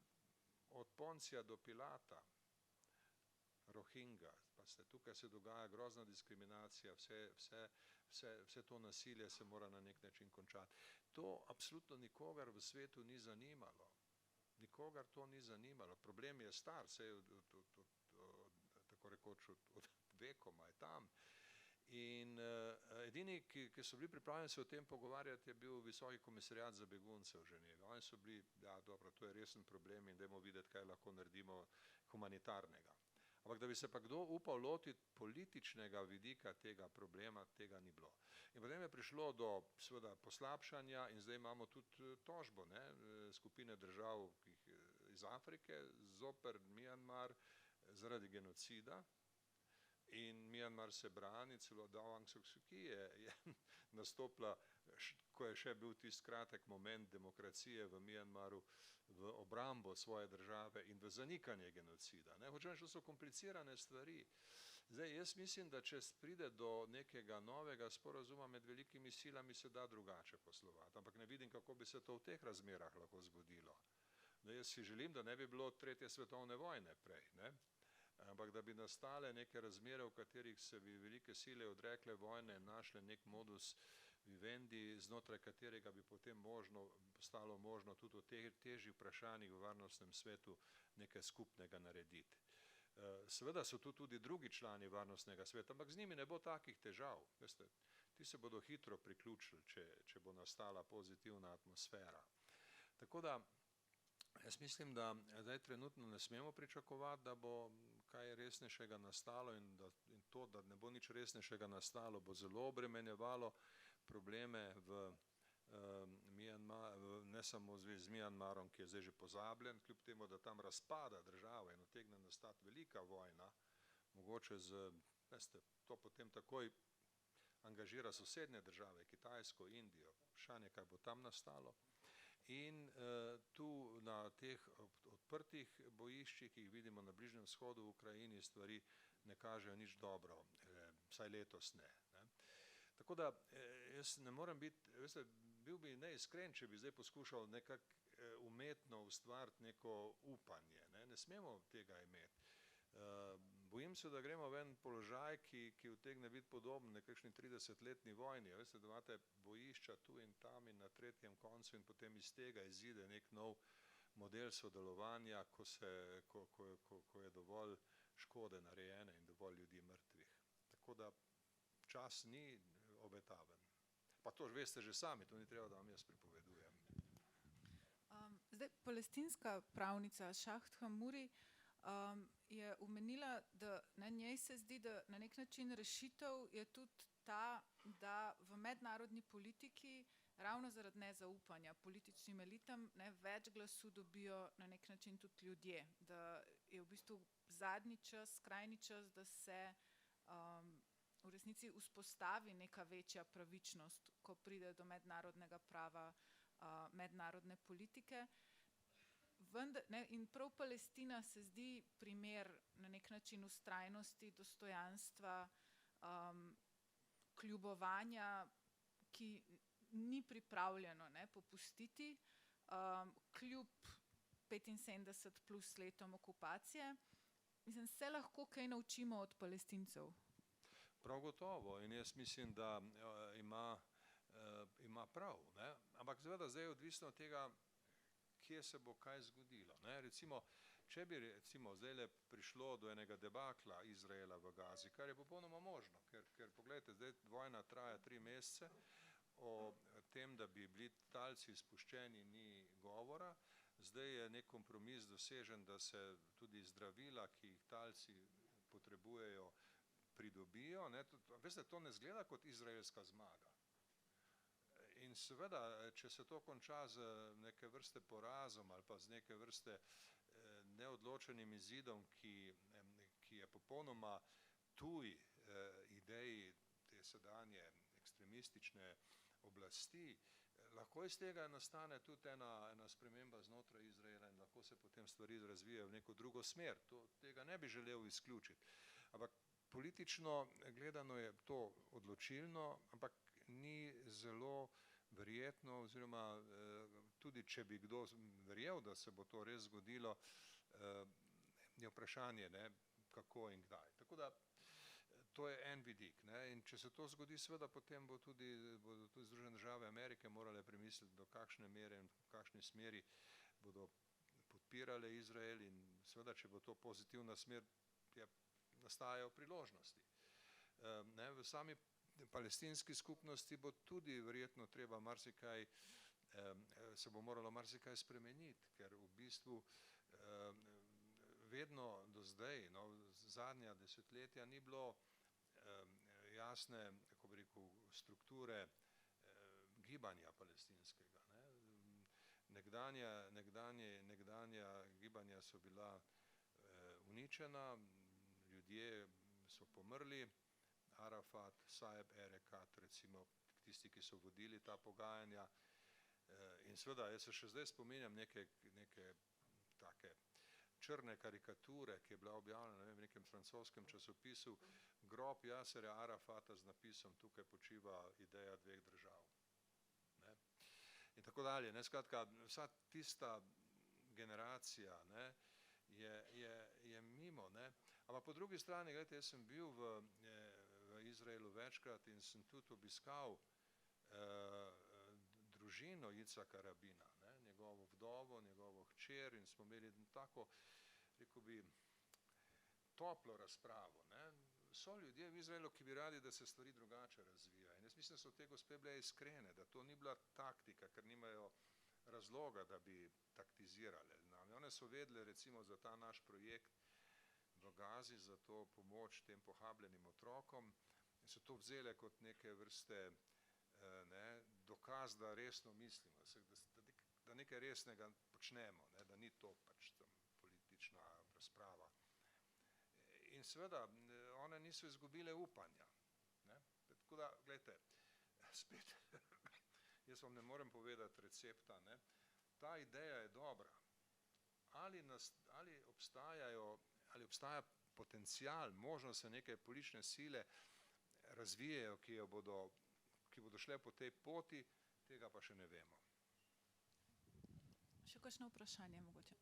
A: od Poncija do Pilata, Rohingja, pa tukaj se dogaja grozna diskriminacija, vse to nasilje se mora na nek način končati. To absolutno nikogar v svetu ni zanimalo. Nikogar to ni zanimalo. Problem je star, se je tako rekoč od vekoma je tam. In edini, ki so bili pripravljeni se o tem pogovarjati, je bil Visoki komisariat za begunce v Ženevi. Oni so bili, ja dobro, to je resen problem in dajmo videti, kaj lahko naredimo humanitarnega. Ampak da bi se pa kdo upal lotiti političnega vidika tega problema, tega ni bilo. In potem je prišlo do seveda poslabšanja in zdaj imamo tudi tožbo, ne, skupine držav iz Afrike zoper Myanmar zaradi genocida. In Myanmar se brani, celo Aung San Suu Kyi je nastopila, ko je še bil tisti kratek moment demokracije v Myanmaru, v obrambo svoje države in v zanikanje genocida. Hočem reči, to so komplicirane stvari. Zdaj, jaz mislim, da če pride do nekega novega sporazuma med velikimi silami, se da drugače poslovati. Ampak ne vidim, kako bi se to v teh razmerah lahko zgodilo. Jaz si želim, da ne bi bilo 3. svetovne vojne prej, ne? Ampak da bi nastale neke razmere, v katerih se bi velike sile odrekle vojne, našle nek modus vivendi, znotraj katerega bi potem postalo možno tudi o težjih vprašanjih v varnostnem svetu nekaj skupnega narediti. Seveda so tu tudi drugi člani varnostnega sveta, ampak z njimi ne bo takih težav. Veste, ti se bodo hitro priključili, če bo nastala pozitivna atmosfera. Tako da, jaz mislim, da zdaj trenutno ne smemo pričakovati, da bo kaj resnejšega nastalo in to, da ne bo nič resnejšega nastalo, bo zelo obremenjevalo probleme v Myanmaru, ne samo v zvezi z Myanmarom, ki je zdaj že pozabljen, kljub temu, da tam razpada država in utegne nastati velika vojna, mogoče veste, to potem takoj angažira sosednje države, Kitajsko, Indijo, vprašanje, kaj bo tam nastalo. In tu na teh odprtih bojiščih, ki jih vidimo na Bližnjem vzhodu v Ukrajini, stvari ne kažejo nič dobro, vsaj letos ne. Tako da jaz ne morem biti, veste, bil bi neiskren, če bi zdaj poskušal nekako umetno ustvariti neko upanje. Ne smemo tega imeti. Bojim se, da gremo v en položaj, ki utegne biti podoben nekakšni 30-letni vojni. Veste, da imate bojišča tu in tam in na tretjem koncu in potem iz tega izide nek nov model sodelovanja, ko je dovolj škode narejene in dovolj ljudi mrtvih. Tako da čas ni obetaven. Pa to veste že sami, to ni treba, da vam jaz pripovedujem.
B: Zdaj, palestinska pravnica Šaht Hamuri je omenila, da na njej se zdi, da na nek način rešitev je tudi ta, da v mednarodni politiki ravno zaradi nezaupanja političnim elitam več glasu dobijo na nek način tudi ljudje. Da je v bistvu zadnji čas, skrajni čas, da se v resnici vzpostavi neka večja pravičnost, ko pride do mednarodnega prava, mednarodne politike. In prav Palestina se zdi primer na nek način vztrajnosti, dostojanstva, kljubovanja, ki ni pripravljeno popustiti, kljub 75 plus letom okupacije. Mislim, se lahko kaj naučimo od Palestincev?
A: Prav gotovo in jaz mislim, da ima prav. Ne? Ampak seveda zdaj je odvisno od tega, kje se bo kaj zgodilo. Ne? Recimo, če bi zdajle prišlo do enega debakla Izraela v Gazi, kar je popolnoma možno, ker pogledajte, zdaj vojna traja 3 mesece, o tem, da bi bili talci izpuščeni, ni govora, zdaj je nek kompromis dosežen, da se tudi zdravila, ki jih talci potrebujejo, pridobijo. Ne. Veste, to ne zgleda kot izraelska zmaga. In seveda, če se to konča z neke vrste porazom ali pa z neke vrste neodločenim izidom, ki je popolnoma tuj ideji te sedanje ekstremistične oblasti, lahko iz tega nastane tudi ena sprememba znotraj Izraela in lahko se potem stvari razvijajo v neko drugo smer. Tega ne bi želel izključiti. Ampak politično gledano je to odločilno, ampak ni zelo verjetno, oziroma tudi če bi kdo verjel, da se bo to res zgodilo, je vprašanje, ne, kako in kdaj. Tako da to je en vidik. Ne. In če se to zgodi, seveda potem bodo tudi Združene države Amerike morale premisliti, do kakšne mere in v kakšni smeri bodo podpirale Izrael in seveda, če bo to pozitivna smer, nastajajo priložnosti. Ne, v sami palestinski skupnosti bo tudi verjetno treba marsikaj, se bo moralo marsikaj spremeniti, ker v bistvu vedno do zdaj, no, zadnja desetletja ni bilo jasne, kako bi rekel, strukture gibanja palestinskega. Ne. Nekdanja gibanja so bila uničena, ljudje so pomrli, Arafat, Saeb Erekat, recimo tisti, ki so vodili ta pogajanja. In seveda, jaz se še zdaj spominjam neke take črne karikature, ki je bila objavljena v nekem francoskem časopisu, grob Jaserja Arafata z napisom tukaj počiva ideja dveh držav. Ne. In tako dalje. Ne. Skratka, vsa tista generacija, ne, je mimo. Ne. Ampak po drugi strani, gledajte, jaz sem bil v Izraelu večkrat in sem tudi obiskal družino Jicaka Rabina, ne, njegovo vdovo, njegovo hčer in smo imeli tako, rekel bi, toplo razpravo. Ne. So ljudje v Izraelu, ki bi radi, da se stvari drugače razvijajo. In jaz mislim, da so te gospe bile iskrene, da to ni bila taktika, ker nimajo razloga, da bi taktizirale. One so vedele recimo za ta naš projekt v Gazi, za to pomoč tem pohabljenim otrokom in so to vzele kot neke vrste dokaz, da resno mislimo, da nekaj resnega počnemo, ne, da ni to pač tam politična razprava. In seveda, one niso izgubile upanja. Ne. Tako da, gledajte, spet, jaz vam ne morem povedati recepta, ne. Ta ideja je dobra. Ali obstaja potencial, možnost se neke politične sile razvijajo, ki bodo šle po tej poti, tega pa še ne vemo.
B: Še kakšno vprašanje mogoče?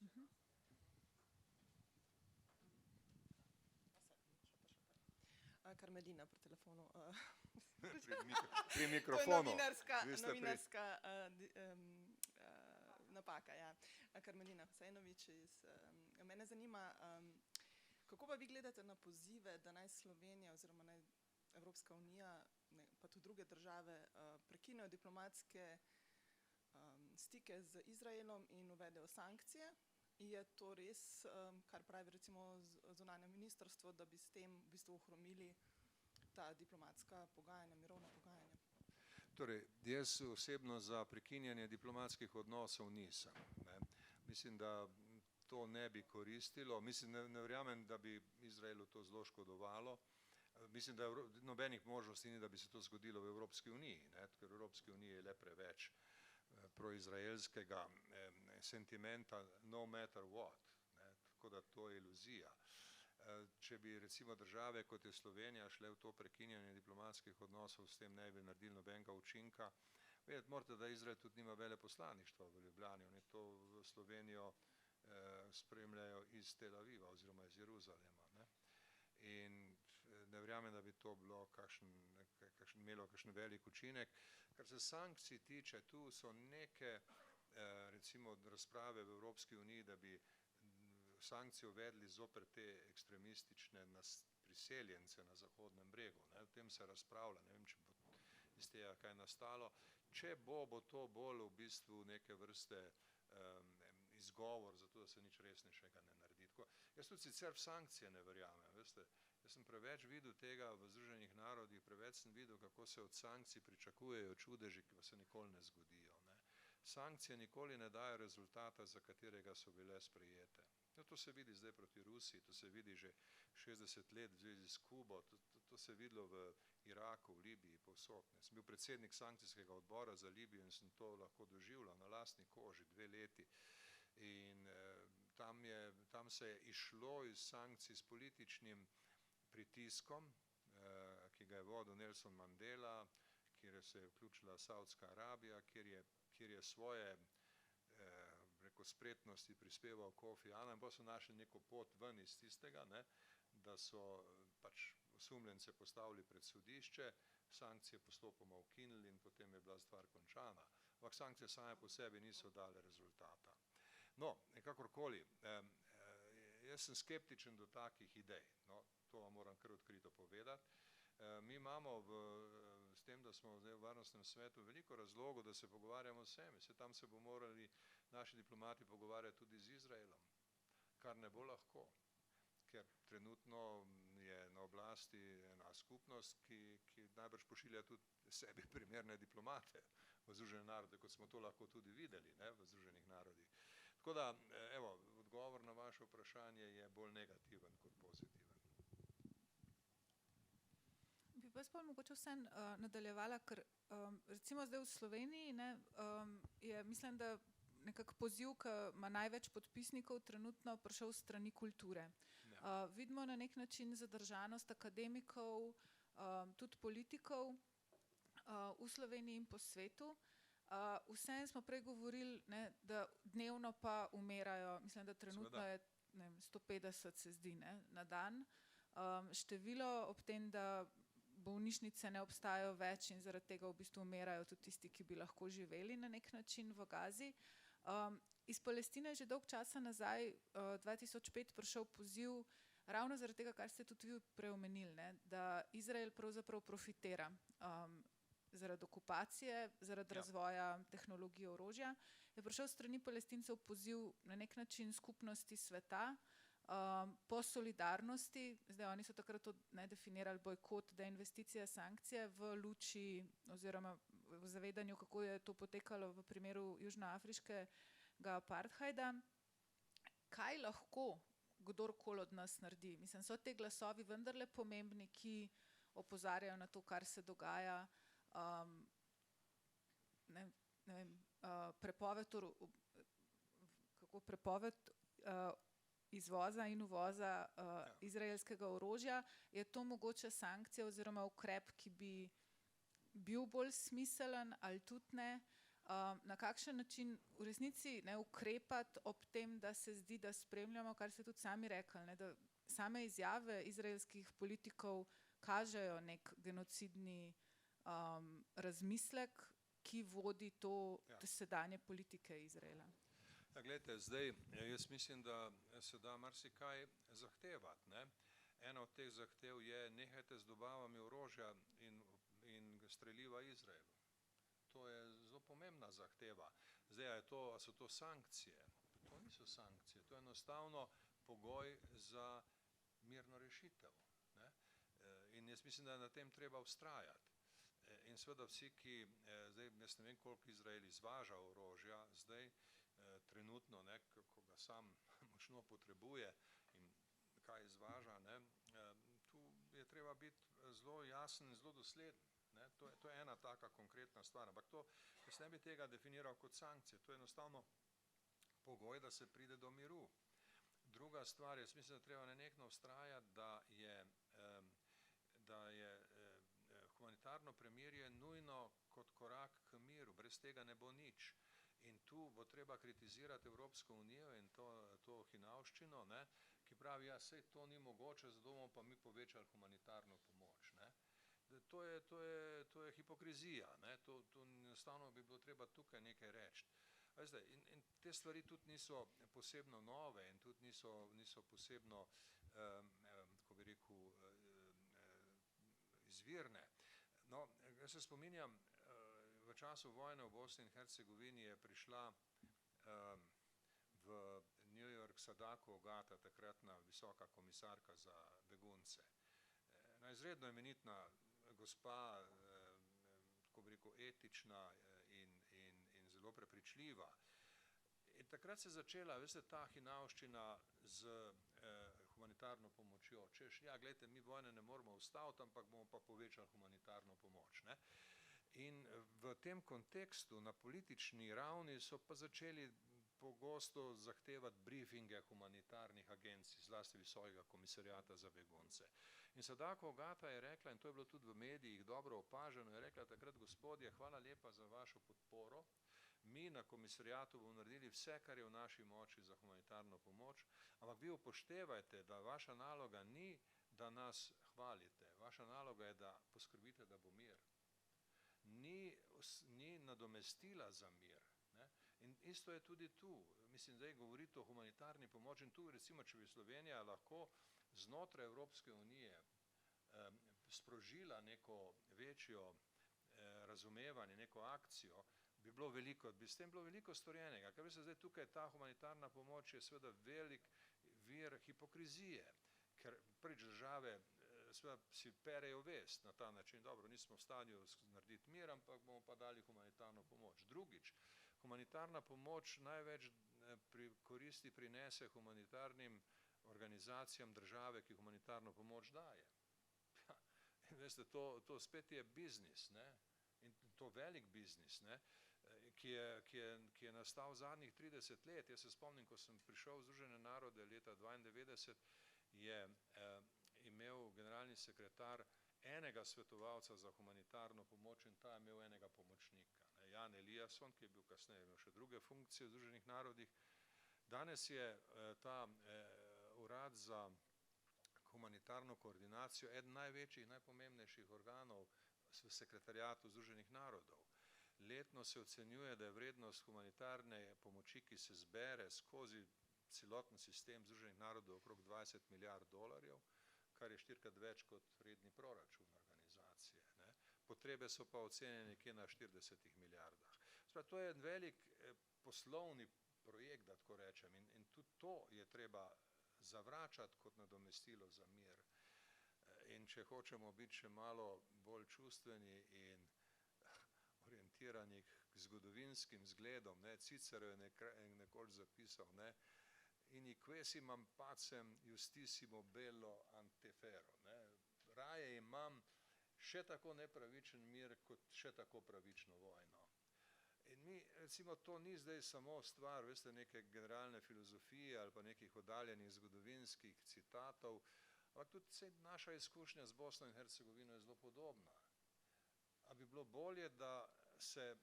E: Karmelina pri telefonu.
A: Pri mikrofonu.
E: To je novinarska napaka, ja. Karmelina Husejnović mene zanima, kako pa vi gledate na pozive, da naj Slovenija oziroma naj Evropska unija, pa tudi druge države prekinejo diplomatske stike z Izraelom in uvedejo sankcije? Je to res, kar pravi recimo zunanje ministrstvo, da bi s tem v bistvu ohromili ta diplomatska pogajanja, mirovna pogajanja?
A: Torej, jaz osebno za prekinjanje diplomatskih odnosov nisem. Ne. Mislim, da to ne bi koristilo. Mislim, ne verjamem, da bi Izraelu to zelo škodovalo. Mislim, da nobenih možnosti ni, da bi se to zgodilo v Evropski uniji, ne, ker v Evropski uniji je le preveč proizraelskega sentimenta no matter what. Ne, tako da to je iluzija. Če bi recimo države, kot je Slovenija, šle v to prekinjanje diplomatskih odnosov, s tem ne bi naredili nobenega učinka. Vedeti morate, da Izrael tudi nima veleposlaništva v Ljubljani. Oni to v Slovenijo spremljajo iz Tel Aviva oziroma iz Jeruzalema. Ne. In ne verjamem, da bi to bilo imelo kakšen velik učinek. Kar se sankcij tiče, tu so neke recimo razprave v Evropski uniji, da bi sankcije uvedli zoper te ekstremistične priseljence na Zahodnem bregu. Ne. O tem se razpravlja, ne vem, če bo iz tega kaj nastalo. Če bo to bolj v bistvu neke vrste izgovor za to, da se nič resnejšega ne naredi. Tako, jaz tudi sicer v sankcije ne verjamem, veste. Jaz sem preveč videl tega v Združenih narodih, preveč sem videl, kako se od sankcij pričakujejo čudeži, ki pa se nikoli ne zgodijo. Ne. Sankcije nikoli ne dajo rezultata, za katerega so bile sprejete. No, to se vidi zdaj proti Rusiji, to se vidi že 60 let v zvezi s Kubo, to se je videlo v Iraku, v Libiji, povsod. Sem bil predsednik sankcijskega odbora za Libijo in sem to lahko doživljal na lastni koži 2 leti. In tam se je išlo iz sankcij s političnim pritiskom, ki ga je vodil Nelson Mandela, kjer se je vključila Saudska Arabija, kjer je svoje spretnosti prispeval Kofi Annan, pa so našli neko pot ven iz tistega, ne, da so pač osumljence postavili pred sodišče, sankcije postopoma ukinili in potem je bila stvar končana. Ampak sankcije same po sebi niso dale rezultata. No, kakorkoli, jaz sem skeptičen do takih idej, no, to vam moram kar odkrito povedati. Mi imamo s tem, da smo zdaj v Varnostnem svetu, veliko razlogov, da se pogovarjamo z vsemi. Tam se bo morali naši diplomati pogovarjati tudi z Izraelom, kar ne bo lahko, ker trenutno je na oblasti ena skupnost, ki najbrž pošilja tudi sebi primerne diplomate v Združene narode, kot smo to lahko tudi videli, ne, v Združenih narodih. Tako da, evo, odgovor na vaše vprašanje je bolj negativen kot pozitiven.
B: Bi pa sploh mogoče vseeno nadaljevala, ker recimo zdaj v Sloveniji je, mislim, da nekako poziv, ki ima največ podpisnikov, trenutno prišel s strani kulture. Vidimo na nek način zadržanost akademikov, tudi politikov v Sloveniji in po svetu. Vseeno smo prej govorili, ne, da dnevno pa umirajo, mislim, da trenutno je 150 se zdi, ne, na dan. Število ob tem, da bolnišnice ne obstajajo več in zaradi tega v bistvu umirajo tudi tisti, ki bi lahko živeli na nek način v Gazi. Iz Palestine je že dolg časa nazaj, 2005, prišel poziv, ravno zaradi tega, kar ste tudi vi preomenili, ne, da Izrael pravzaprav profitira zaradi okupacije, zaradi razvoja tehnologije orožja. Je prišel s strani Palestincev poziv na nek način skupnosti sveta, po solidarnosti, zdaj oni so takrat to definirali bojkot, deinvesticija, sankcije v luči oziroma v zavedanju, kako je to potekalo v primeru južnoafriškega apartheida. Kaj lahko kdorkoli od nas naredi? Mislim, so te glasovi vendarle pomembni, ki opozarjajo na to, kar se dogaja, ne vem, prepoved izvoza in uvoza izraelskega orožja. Je to mogoče sankcija oziroma ukrep, ki bi bil bolj smiselen ali tudi ne? Na kakšen način v resnici ukrepati ob tem, da se zdi, da spremljamo, kar ste tudi sami rekli, ne, da same izjave izraelskih politikov kažejo nek genocidni razmislek, ki vodi te sedanje politike Izraela.
A: Ja, glejte, zdaj, jaz mislim, da se da marsikaj zahtevati, ne. Ena od teh zahtev je, nehajte z dobavami orožja in streljiva Izraelu. To je zelo pomembna zahteva. Zdaj, a so to sankcije? To niso sankcije, to je enostavno pogoj za mirno rešitev, ne. In jaz mislim, da je na tem treba vztrajati. In seveda vsi, ki, zdaj, jaz ne vem, koliko Izrael izvaža orožja, zdaj, trenutno, ne, ko ga sam močno potrebuje in kaj izvaža, ne, tu je treba biti zelo jasen in zelo dosleden, ne. To je ena taka konkretna stvar, ampak jaz ne bi tega definiral kot sankcije, to je enostavno pogoj, da se pride do miru. Druga stvar, jaz mislim, da treba nenehno vztrajati, da je humanitarno premirje nujno kot korak k miru, brez tega ne bo nič. In tu bo treba kritizirati Evropsko unijo in to hinavščino, ne, ki pravi, ja, saj to ni mogoče, zato bomo pa mi povečali humanitarno pomoč, ne. To je hipokrizija, ne, to enostavno bi bilo treba tukaj nekaj reči. Veste, in te stvari tudi niso posebno nove in tudi niso posebno, kako bi rekel, izvirne. No, jaz se spominjam, v času vojne v Bosni in Hercegovini je prišla v Sadako Ogata, takratna visoka komisarka za begunce. Ena izredno imenitna gospa, tako bi rekel, etična in zelo prepričljiva. In takrat se je začela, veste, ta hinavščina z humanitarno pomočjo. Češ, ja, gledajte, mi vojne ne moramo ustaviti, ampak bomo pa povečali humanitarno pomoč. Ne? In v tem kontekstu na politični ravni so pa začeli pogosto zahtevati briefinge humanitarnih agencij, zlasti Visokega komisariata za begunce. In Sadako Ogata je rekla, in to je bilo tudi v medijih dobro opaženo, je rekla takrat: gospodje, hvala lepa za vašo podporo. Mi na komisariatu bomo naredili vse, kar je v naši moči za humanitarno pomoč, ampak vi upoštevajte, da vaša naloga ni, da nas hvalite. Vaša naloga je, da poskrbite, da bo mir. Ni nadomestila za mir. Ne? In isto je tudi tu. Mislim, zdaj govoriti o humanitarni pomoči in tu, recimo, če bi Slovenija lahko znotraj Evropske unije sprožila neko večjo razumevanje, neko akcijo, bi s tem bilo veliko storjenega. Ker veste, zdaj tukaj ta humanitarna pomoč je seveda velik vir hipokrizije, ker prvič države seveda si perejo vest na ta način, dobro, nismo v stanju narediti mir, ampak bomo pa dali humanitarno pomoč. Drugič, humanitarna pomoč največ koristi prinese humanitarnim organizacijam države, ki humanitarno pomoč daje. Ja, in veste, to spet je biznis, ne? In to velik biznis, ne? Ki je nastal zadnjih 30 let. Jaz se spomnim, ko sem prišel v Združene narode leta 1992, je imel generalni sekretar enega svetovalca za humanitarno pomoč in ta je imel enega pomočnika. Jan Eliasson, ki je bil kasneje imel še druge funkcije v Združenih narodih. Danes je ta urad za humanitarno koordinacijo eden največjih, najpomembnejših organov v sekretarijatu Združenih narodov. Letno se ocenjuje, da je vrednost humanitarne pomoči, ki se zbere skozi celoten sistem Združenih narodov, okrog 20 milijard dolarjev, kar je 4-krat več kot redni proračun organizacije. Ne? Potrebe so pa ocenjene nekje na 40 milijardah. Sprav, to je en velik poslovni projekt, da tako rečem, in tudi to je treba zavračati kot nadomestilo za mir. In če hočemo biti še malo bolj čustveni in orientirani k zgodovinskim zgledom, ne, Cicero je nekoč zapisal, ne, in quesimam pacem justissimo bello antefero. Ne. Raje imam še tako nepravičen mir, kot še tako pravično vojno. In mi, recimo, to ni zdaj samo stvar, veste, neke generalne filozofije ali pa nekih oddaljenih zgodovinskih citatov, ampak tudi naša izkušnja z Bosno in Hercegovino je zelo podobna. A bi bilo bolje, da se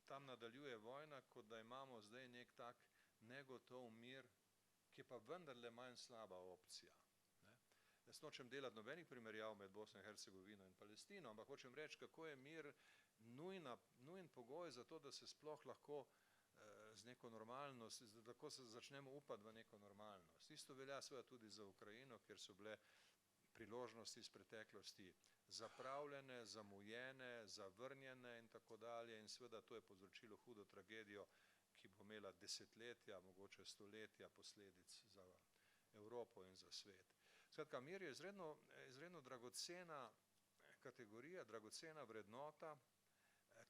A: tam nadaljuje vojna, kot da imamo zdaj nek tak negotov mir, ki je pa vendarle manj slaba opcija. Ne? Jaz nočem delati nobenih primerjav med Bosno in Hercegovino in Palestino, ampak hočem reči, kako je mir nujen pogoj za to, da se sploh lahko z neko normalnost, da lahko se začnemo upati v neko normalnost. Isto velja seveda tudi za Ukrajino, kjer so bile priložnosti iz preteklosti zapravljene, zamujene, zavrnjene in tako dalje. In seveda to je povzročilo hudo tragedijo, ki bo imela desetletja, mogoče stoletja posledic za Evropo in za svet. Skratka, mir je izredno dragocena kategorija, dragocena vrednota,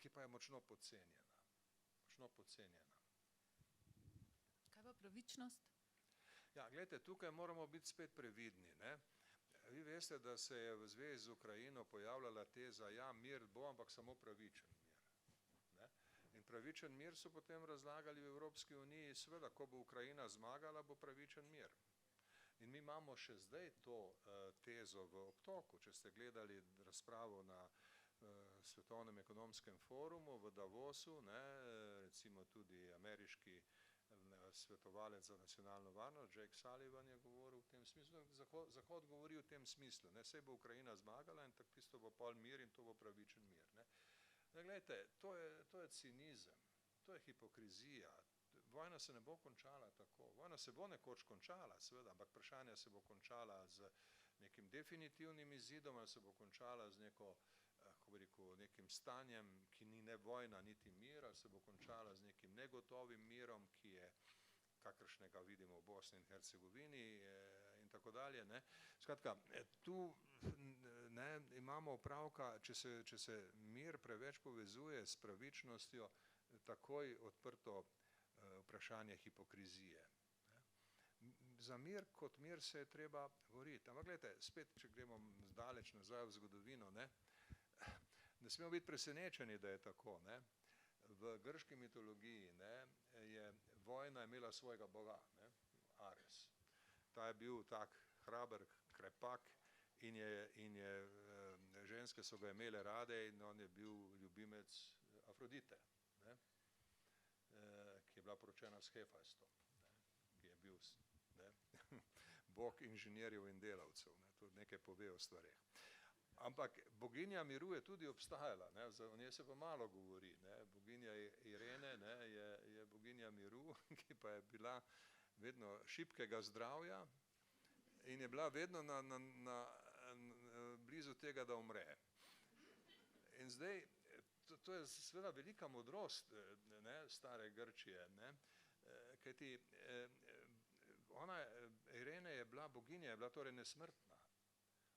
A: ki pa je močno podcenjena. Močno podcenjena.
B: Kaj pa pravičnost?
A: Ja, gledajte, tukaj moramo biti spet previdni, ne? Vi veste, da se je v zvezi z Ukrajino pojavljala teza, ja, mir bo, ampak samo pravičen mir. Ne? In pravičen mir so potem razlagali v Evropski uniji, seveda, ko bo Ukrajina zmagala, bo pravičen mir. In mi imamo še zdaj to tezo v obtoku. Če ste gledali razpravo na Svetovnem ekonomskem forumu v Davosu, ne, recimo tudi ameriški svetovalec za nacionalno varnost, Jake Sullivan je govoril v tem smislu, Zahod govori v tem smislu, ne, saj bo Ukrajina zmagala in tako tisto bo pol mir in to bo pravičen mir. Ne. Ne, gledajte, to je cinizem, to je hipokrizija. Vojna se ne bo končala tako. Vojna se bo nekoč končala, seveda, ampak vprašanje se bo končala z nekim definitivnim izidom ali se bo končala z neko, kako bi rekel, nekim stanjem, ki ni ne vojna, niti mir, ali se bo končala z nekim negotovim mirom, ki je kakršnega vidimo v Bosni in Hercegovini in tako dalje. Ne. Skratka, tu ne, imamo opravka, če se mir preveč povezuje s pravičnostjo, takoj odprto vprašanje hipokrizije. Za mir kot mir se je treba boriti. Ampak gledajte, spet, če gremo daleč nazaj v zgodovino, ne smemo biti presenečeni, da je tako. Ne. V grški mitologiji, ne, je vojna imela svojega boga, ne, Ares. Ta je bil tak hraber, krepak in ženske so ga imele rade in on je bil ljubimec Afrodite, ne, ki je bila poročena s Hefajstom, ne, ki je bil bog inženirjev in delavcev. Ne, to nekaj pove o stvareh. Ampak boginja miru je tudi obstajala, ne, o njej se pa malo govori. Ne. Boginja Irene, ne, je boginja miru, ki pa je bila vedno šibkega zdravja in je bila vedno blizu tega, da umre. In zdaj, to je seveda velika modrost, ne, stare Grčije, ne, kajti Irene je bila boginja, je bila torej nesmrtna,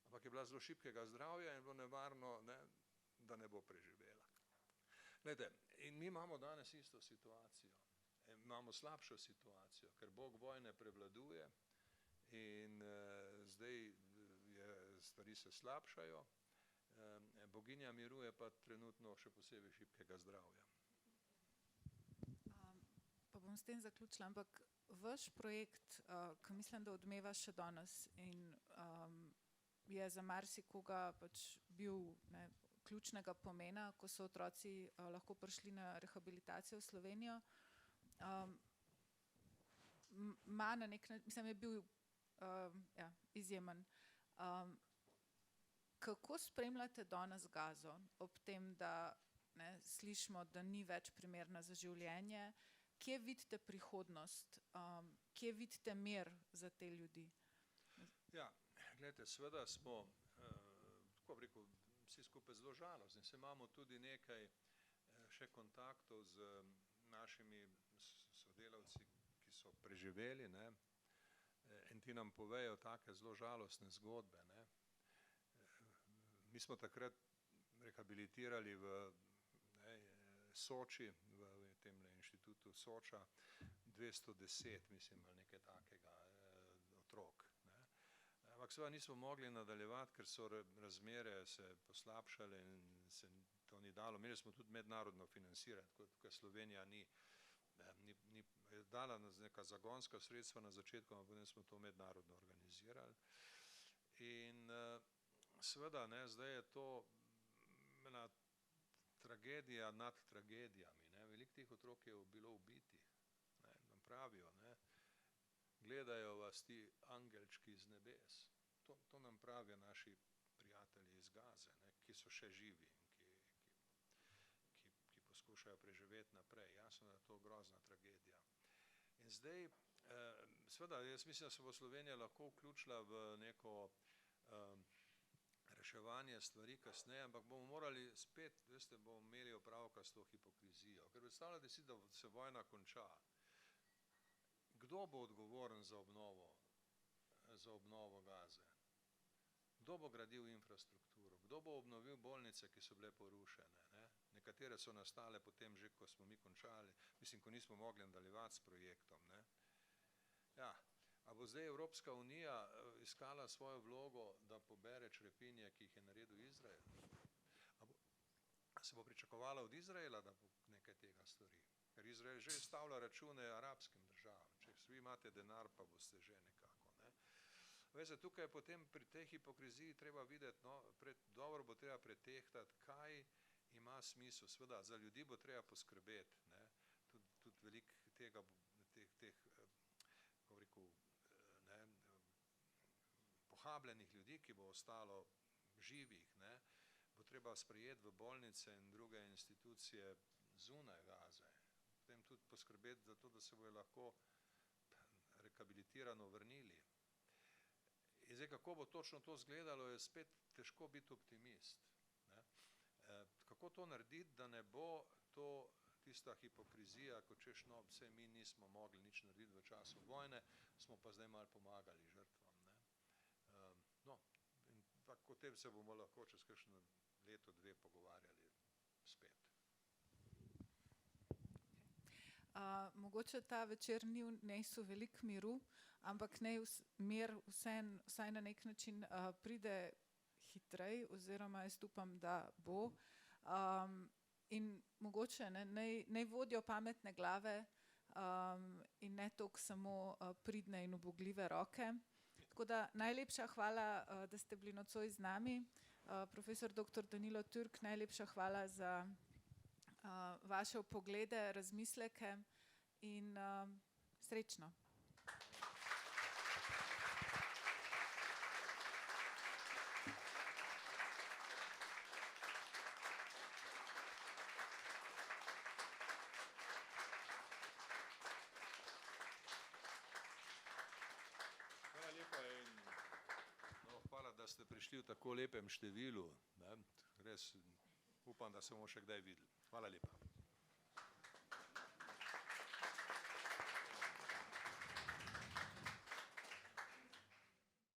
A: ampak je bila zelo šibkega zdravja in je bilo nevarno, ne, da ne bo preživela. Glejte, in mi imamo danes isto situacijo. Imamo slabšo situacijo, ker bog vojne prevladuje in zdaj stvari se slabšajo, boginja miru je pa trenutno še posebej šibkega zdravja.
B: Pa bom s tem zaključila, ampak vaš projekt, ki mislim, da odmeva še danes in je za marsikoga pač bil, ne, ključnega pomena, ko so otroci lahko prišli na rehabilitacijo v Slovenijo, ima na nek način, mislim, je bil izjemen. Kako spremljate danes Gazo ob tem, da ne, slišimo, da ni več primerna za življenje? Kje vidite prihodnost? Kje vidite mir za te ljudi?
A: Ja, gledajte, seveda smo, tako bi rekel, vsi skupaj zelo žalostni. Saj imamo tudi nekaj še kontaktov z našimi sodelavci, ki so preživeli, ne, in ti nam povejo take zelo žalostne zgodbe, ne. Mi smo takrat rehabilitirali v Soči, v temle inštitutu Soča, 210, mislim, ali nekaj takega, otrok. Ne. Ampak seveda nismo mogli nadaljevati, ker so razmere se poslabšale in se to ni dalo. Imeli smo tudi mednarodno financiranje, tukaj Slovenija ni dala neka zagonska sredstva na začetku, ampak potem smo to mednarodno organizirali. In seveda, ne, zdaj je to ena tragedija nad tragedijami. Ne. Veliko teh otrok je bilo ubitih. Ne. Nam pravijo, ne, gledajo vas ti angelčki iz nebes. To nam pravijo naši prijatelji iz Gaze, ne, ki so še živi in ki poskušajo preživeti naprej. Jasno, da je to grozna tragedija. In zdaj, seveda, jaz mislim, da se bo Slovenija lahko vključila v neko reševanje stvari kasneje, ampak bomo morali spet, veste, bomo imeli opravka s to hipokrizijo. Ker predstavljate si, da se vojna konča. Kdo bo odgovoren za obnovo Gaze? Kdo bo gradil infrastrukturo? Kdo bo obnovil bolnice, ki so bile porušene? Ne? Nekatere so nastale potem že, ko smo mi končali, mislim, ko nismo mogli nadaljevati s projektom. Ne? Ja. A bo zdaj Evropska unija iskala svojo vlogo, da pobere črepinje, ki jih je naredil Izrael? A se bo pričakovala od Izraela, da bo nekaj tega stori? Ker Izrael že izstavlja račune arabskim državam. Če vi imate denar, pa boste že nekako. Ne? Veste, tukaj je potem pri tej hipokriziji treba videti, no, dobro bo treba pretehtati, kaj ima smisel. Seveda, za ljudi bo treba poskrbeti. Ne? Tudi veliko tega, kako rekel, pohabljenih ljudi, ki bo ostalo živih, ne, bo treba sprejeti v bolnice in druge institucije zunaj Gaze. Potem tudi poskrbeti za to, da se bojo lahko rehabilitirano vrnili. In zdaj, kako bo točno to izgledalo, je spet težko biti optimist. Ne. Kako to narediti, da ne bo to tista hipokrizija, ko češ, no, vse mi nismo mogli nič narediti v času vojne, smo pa zdaj malo pomagali žrtvam. Ne. No, in o tem se bomo lahko čez kakšno leto, dve pogovarjali spet.
B: Mogoče ta večer ni vnesel veliko miru, ampak naj mir vsaj na nek način pride hitrej, oziroma jaz upam, da bo. In mogoče naj vodijo pametne glave in ne toliko samo pridne in ubogljive roke. Tako da najlepša hvala, da ste bili nocoj z nami. Profesor dr. Danilo Turk, najlepša hvala za vaše poglede, razmisleke in srečno.
A: Hvala lepa in hvala, da ste prišli v tako lepem številu. Ne. Res upam, da se bomo še kdaj videli. Hvala lepa.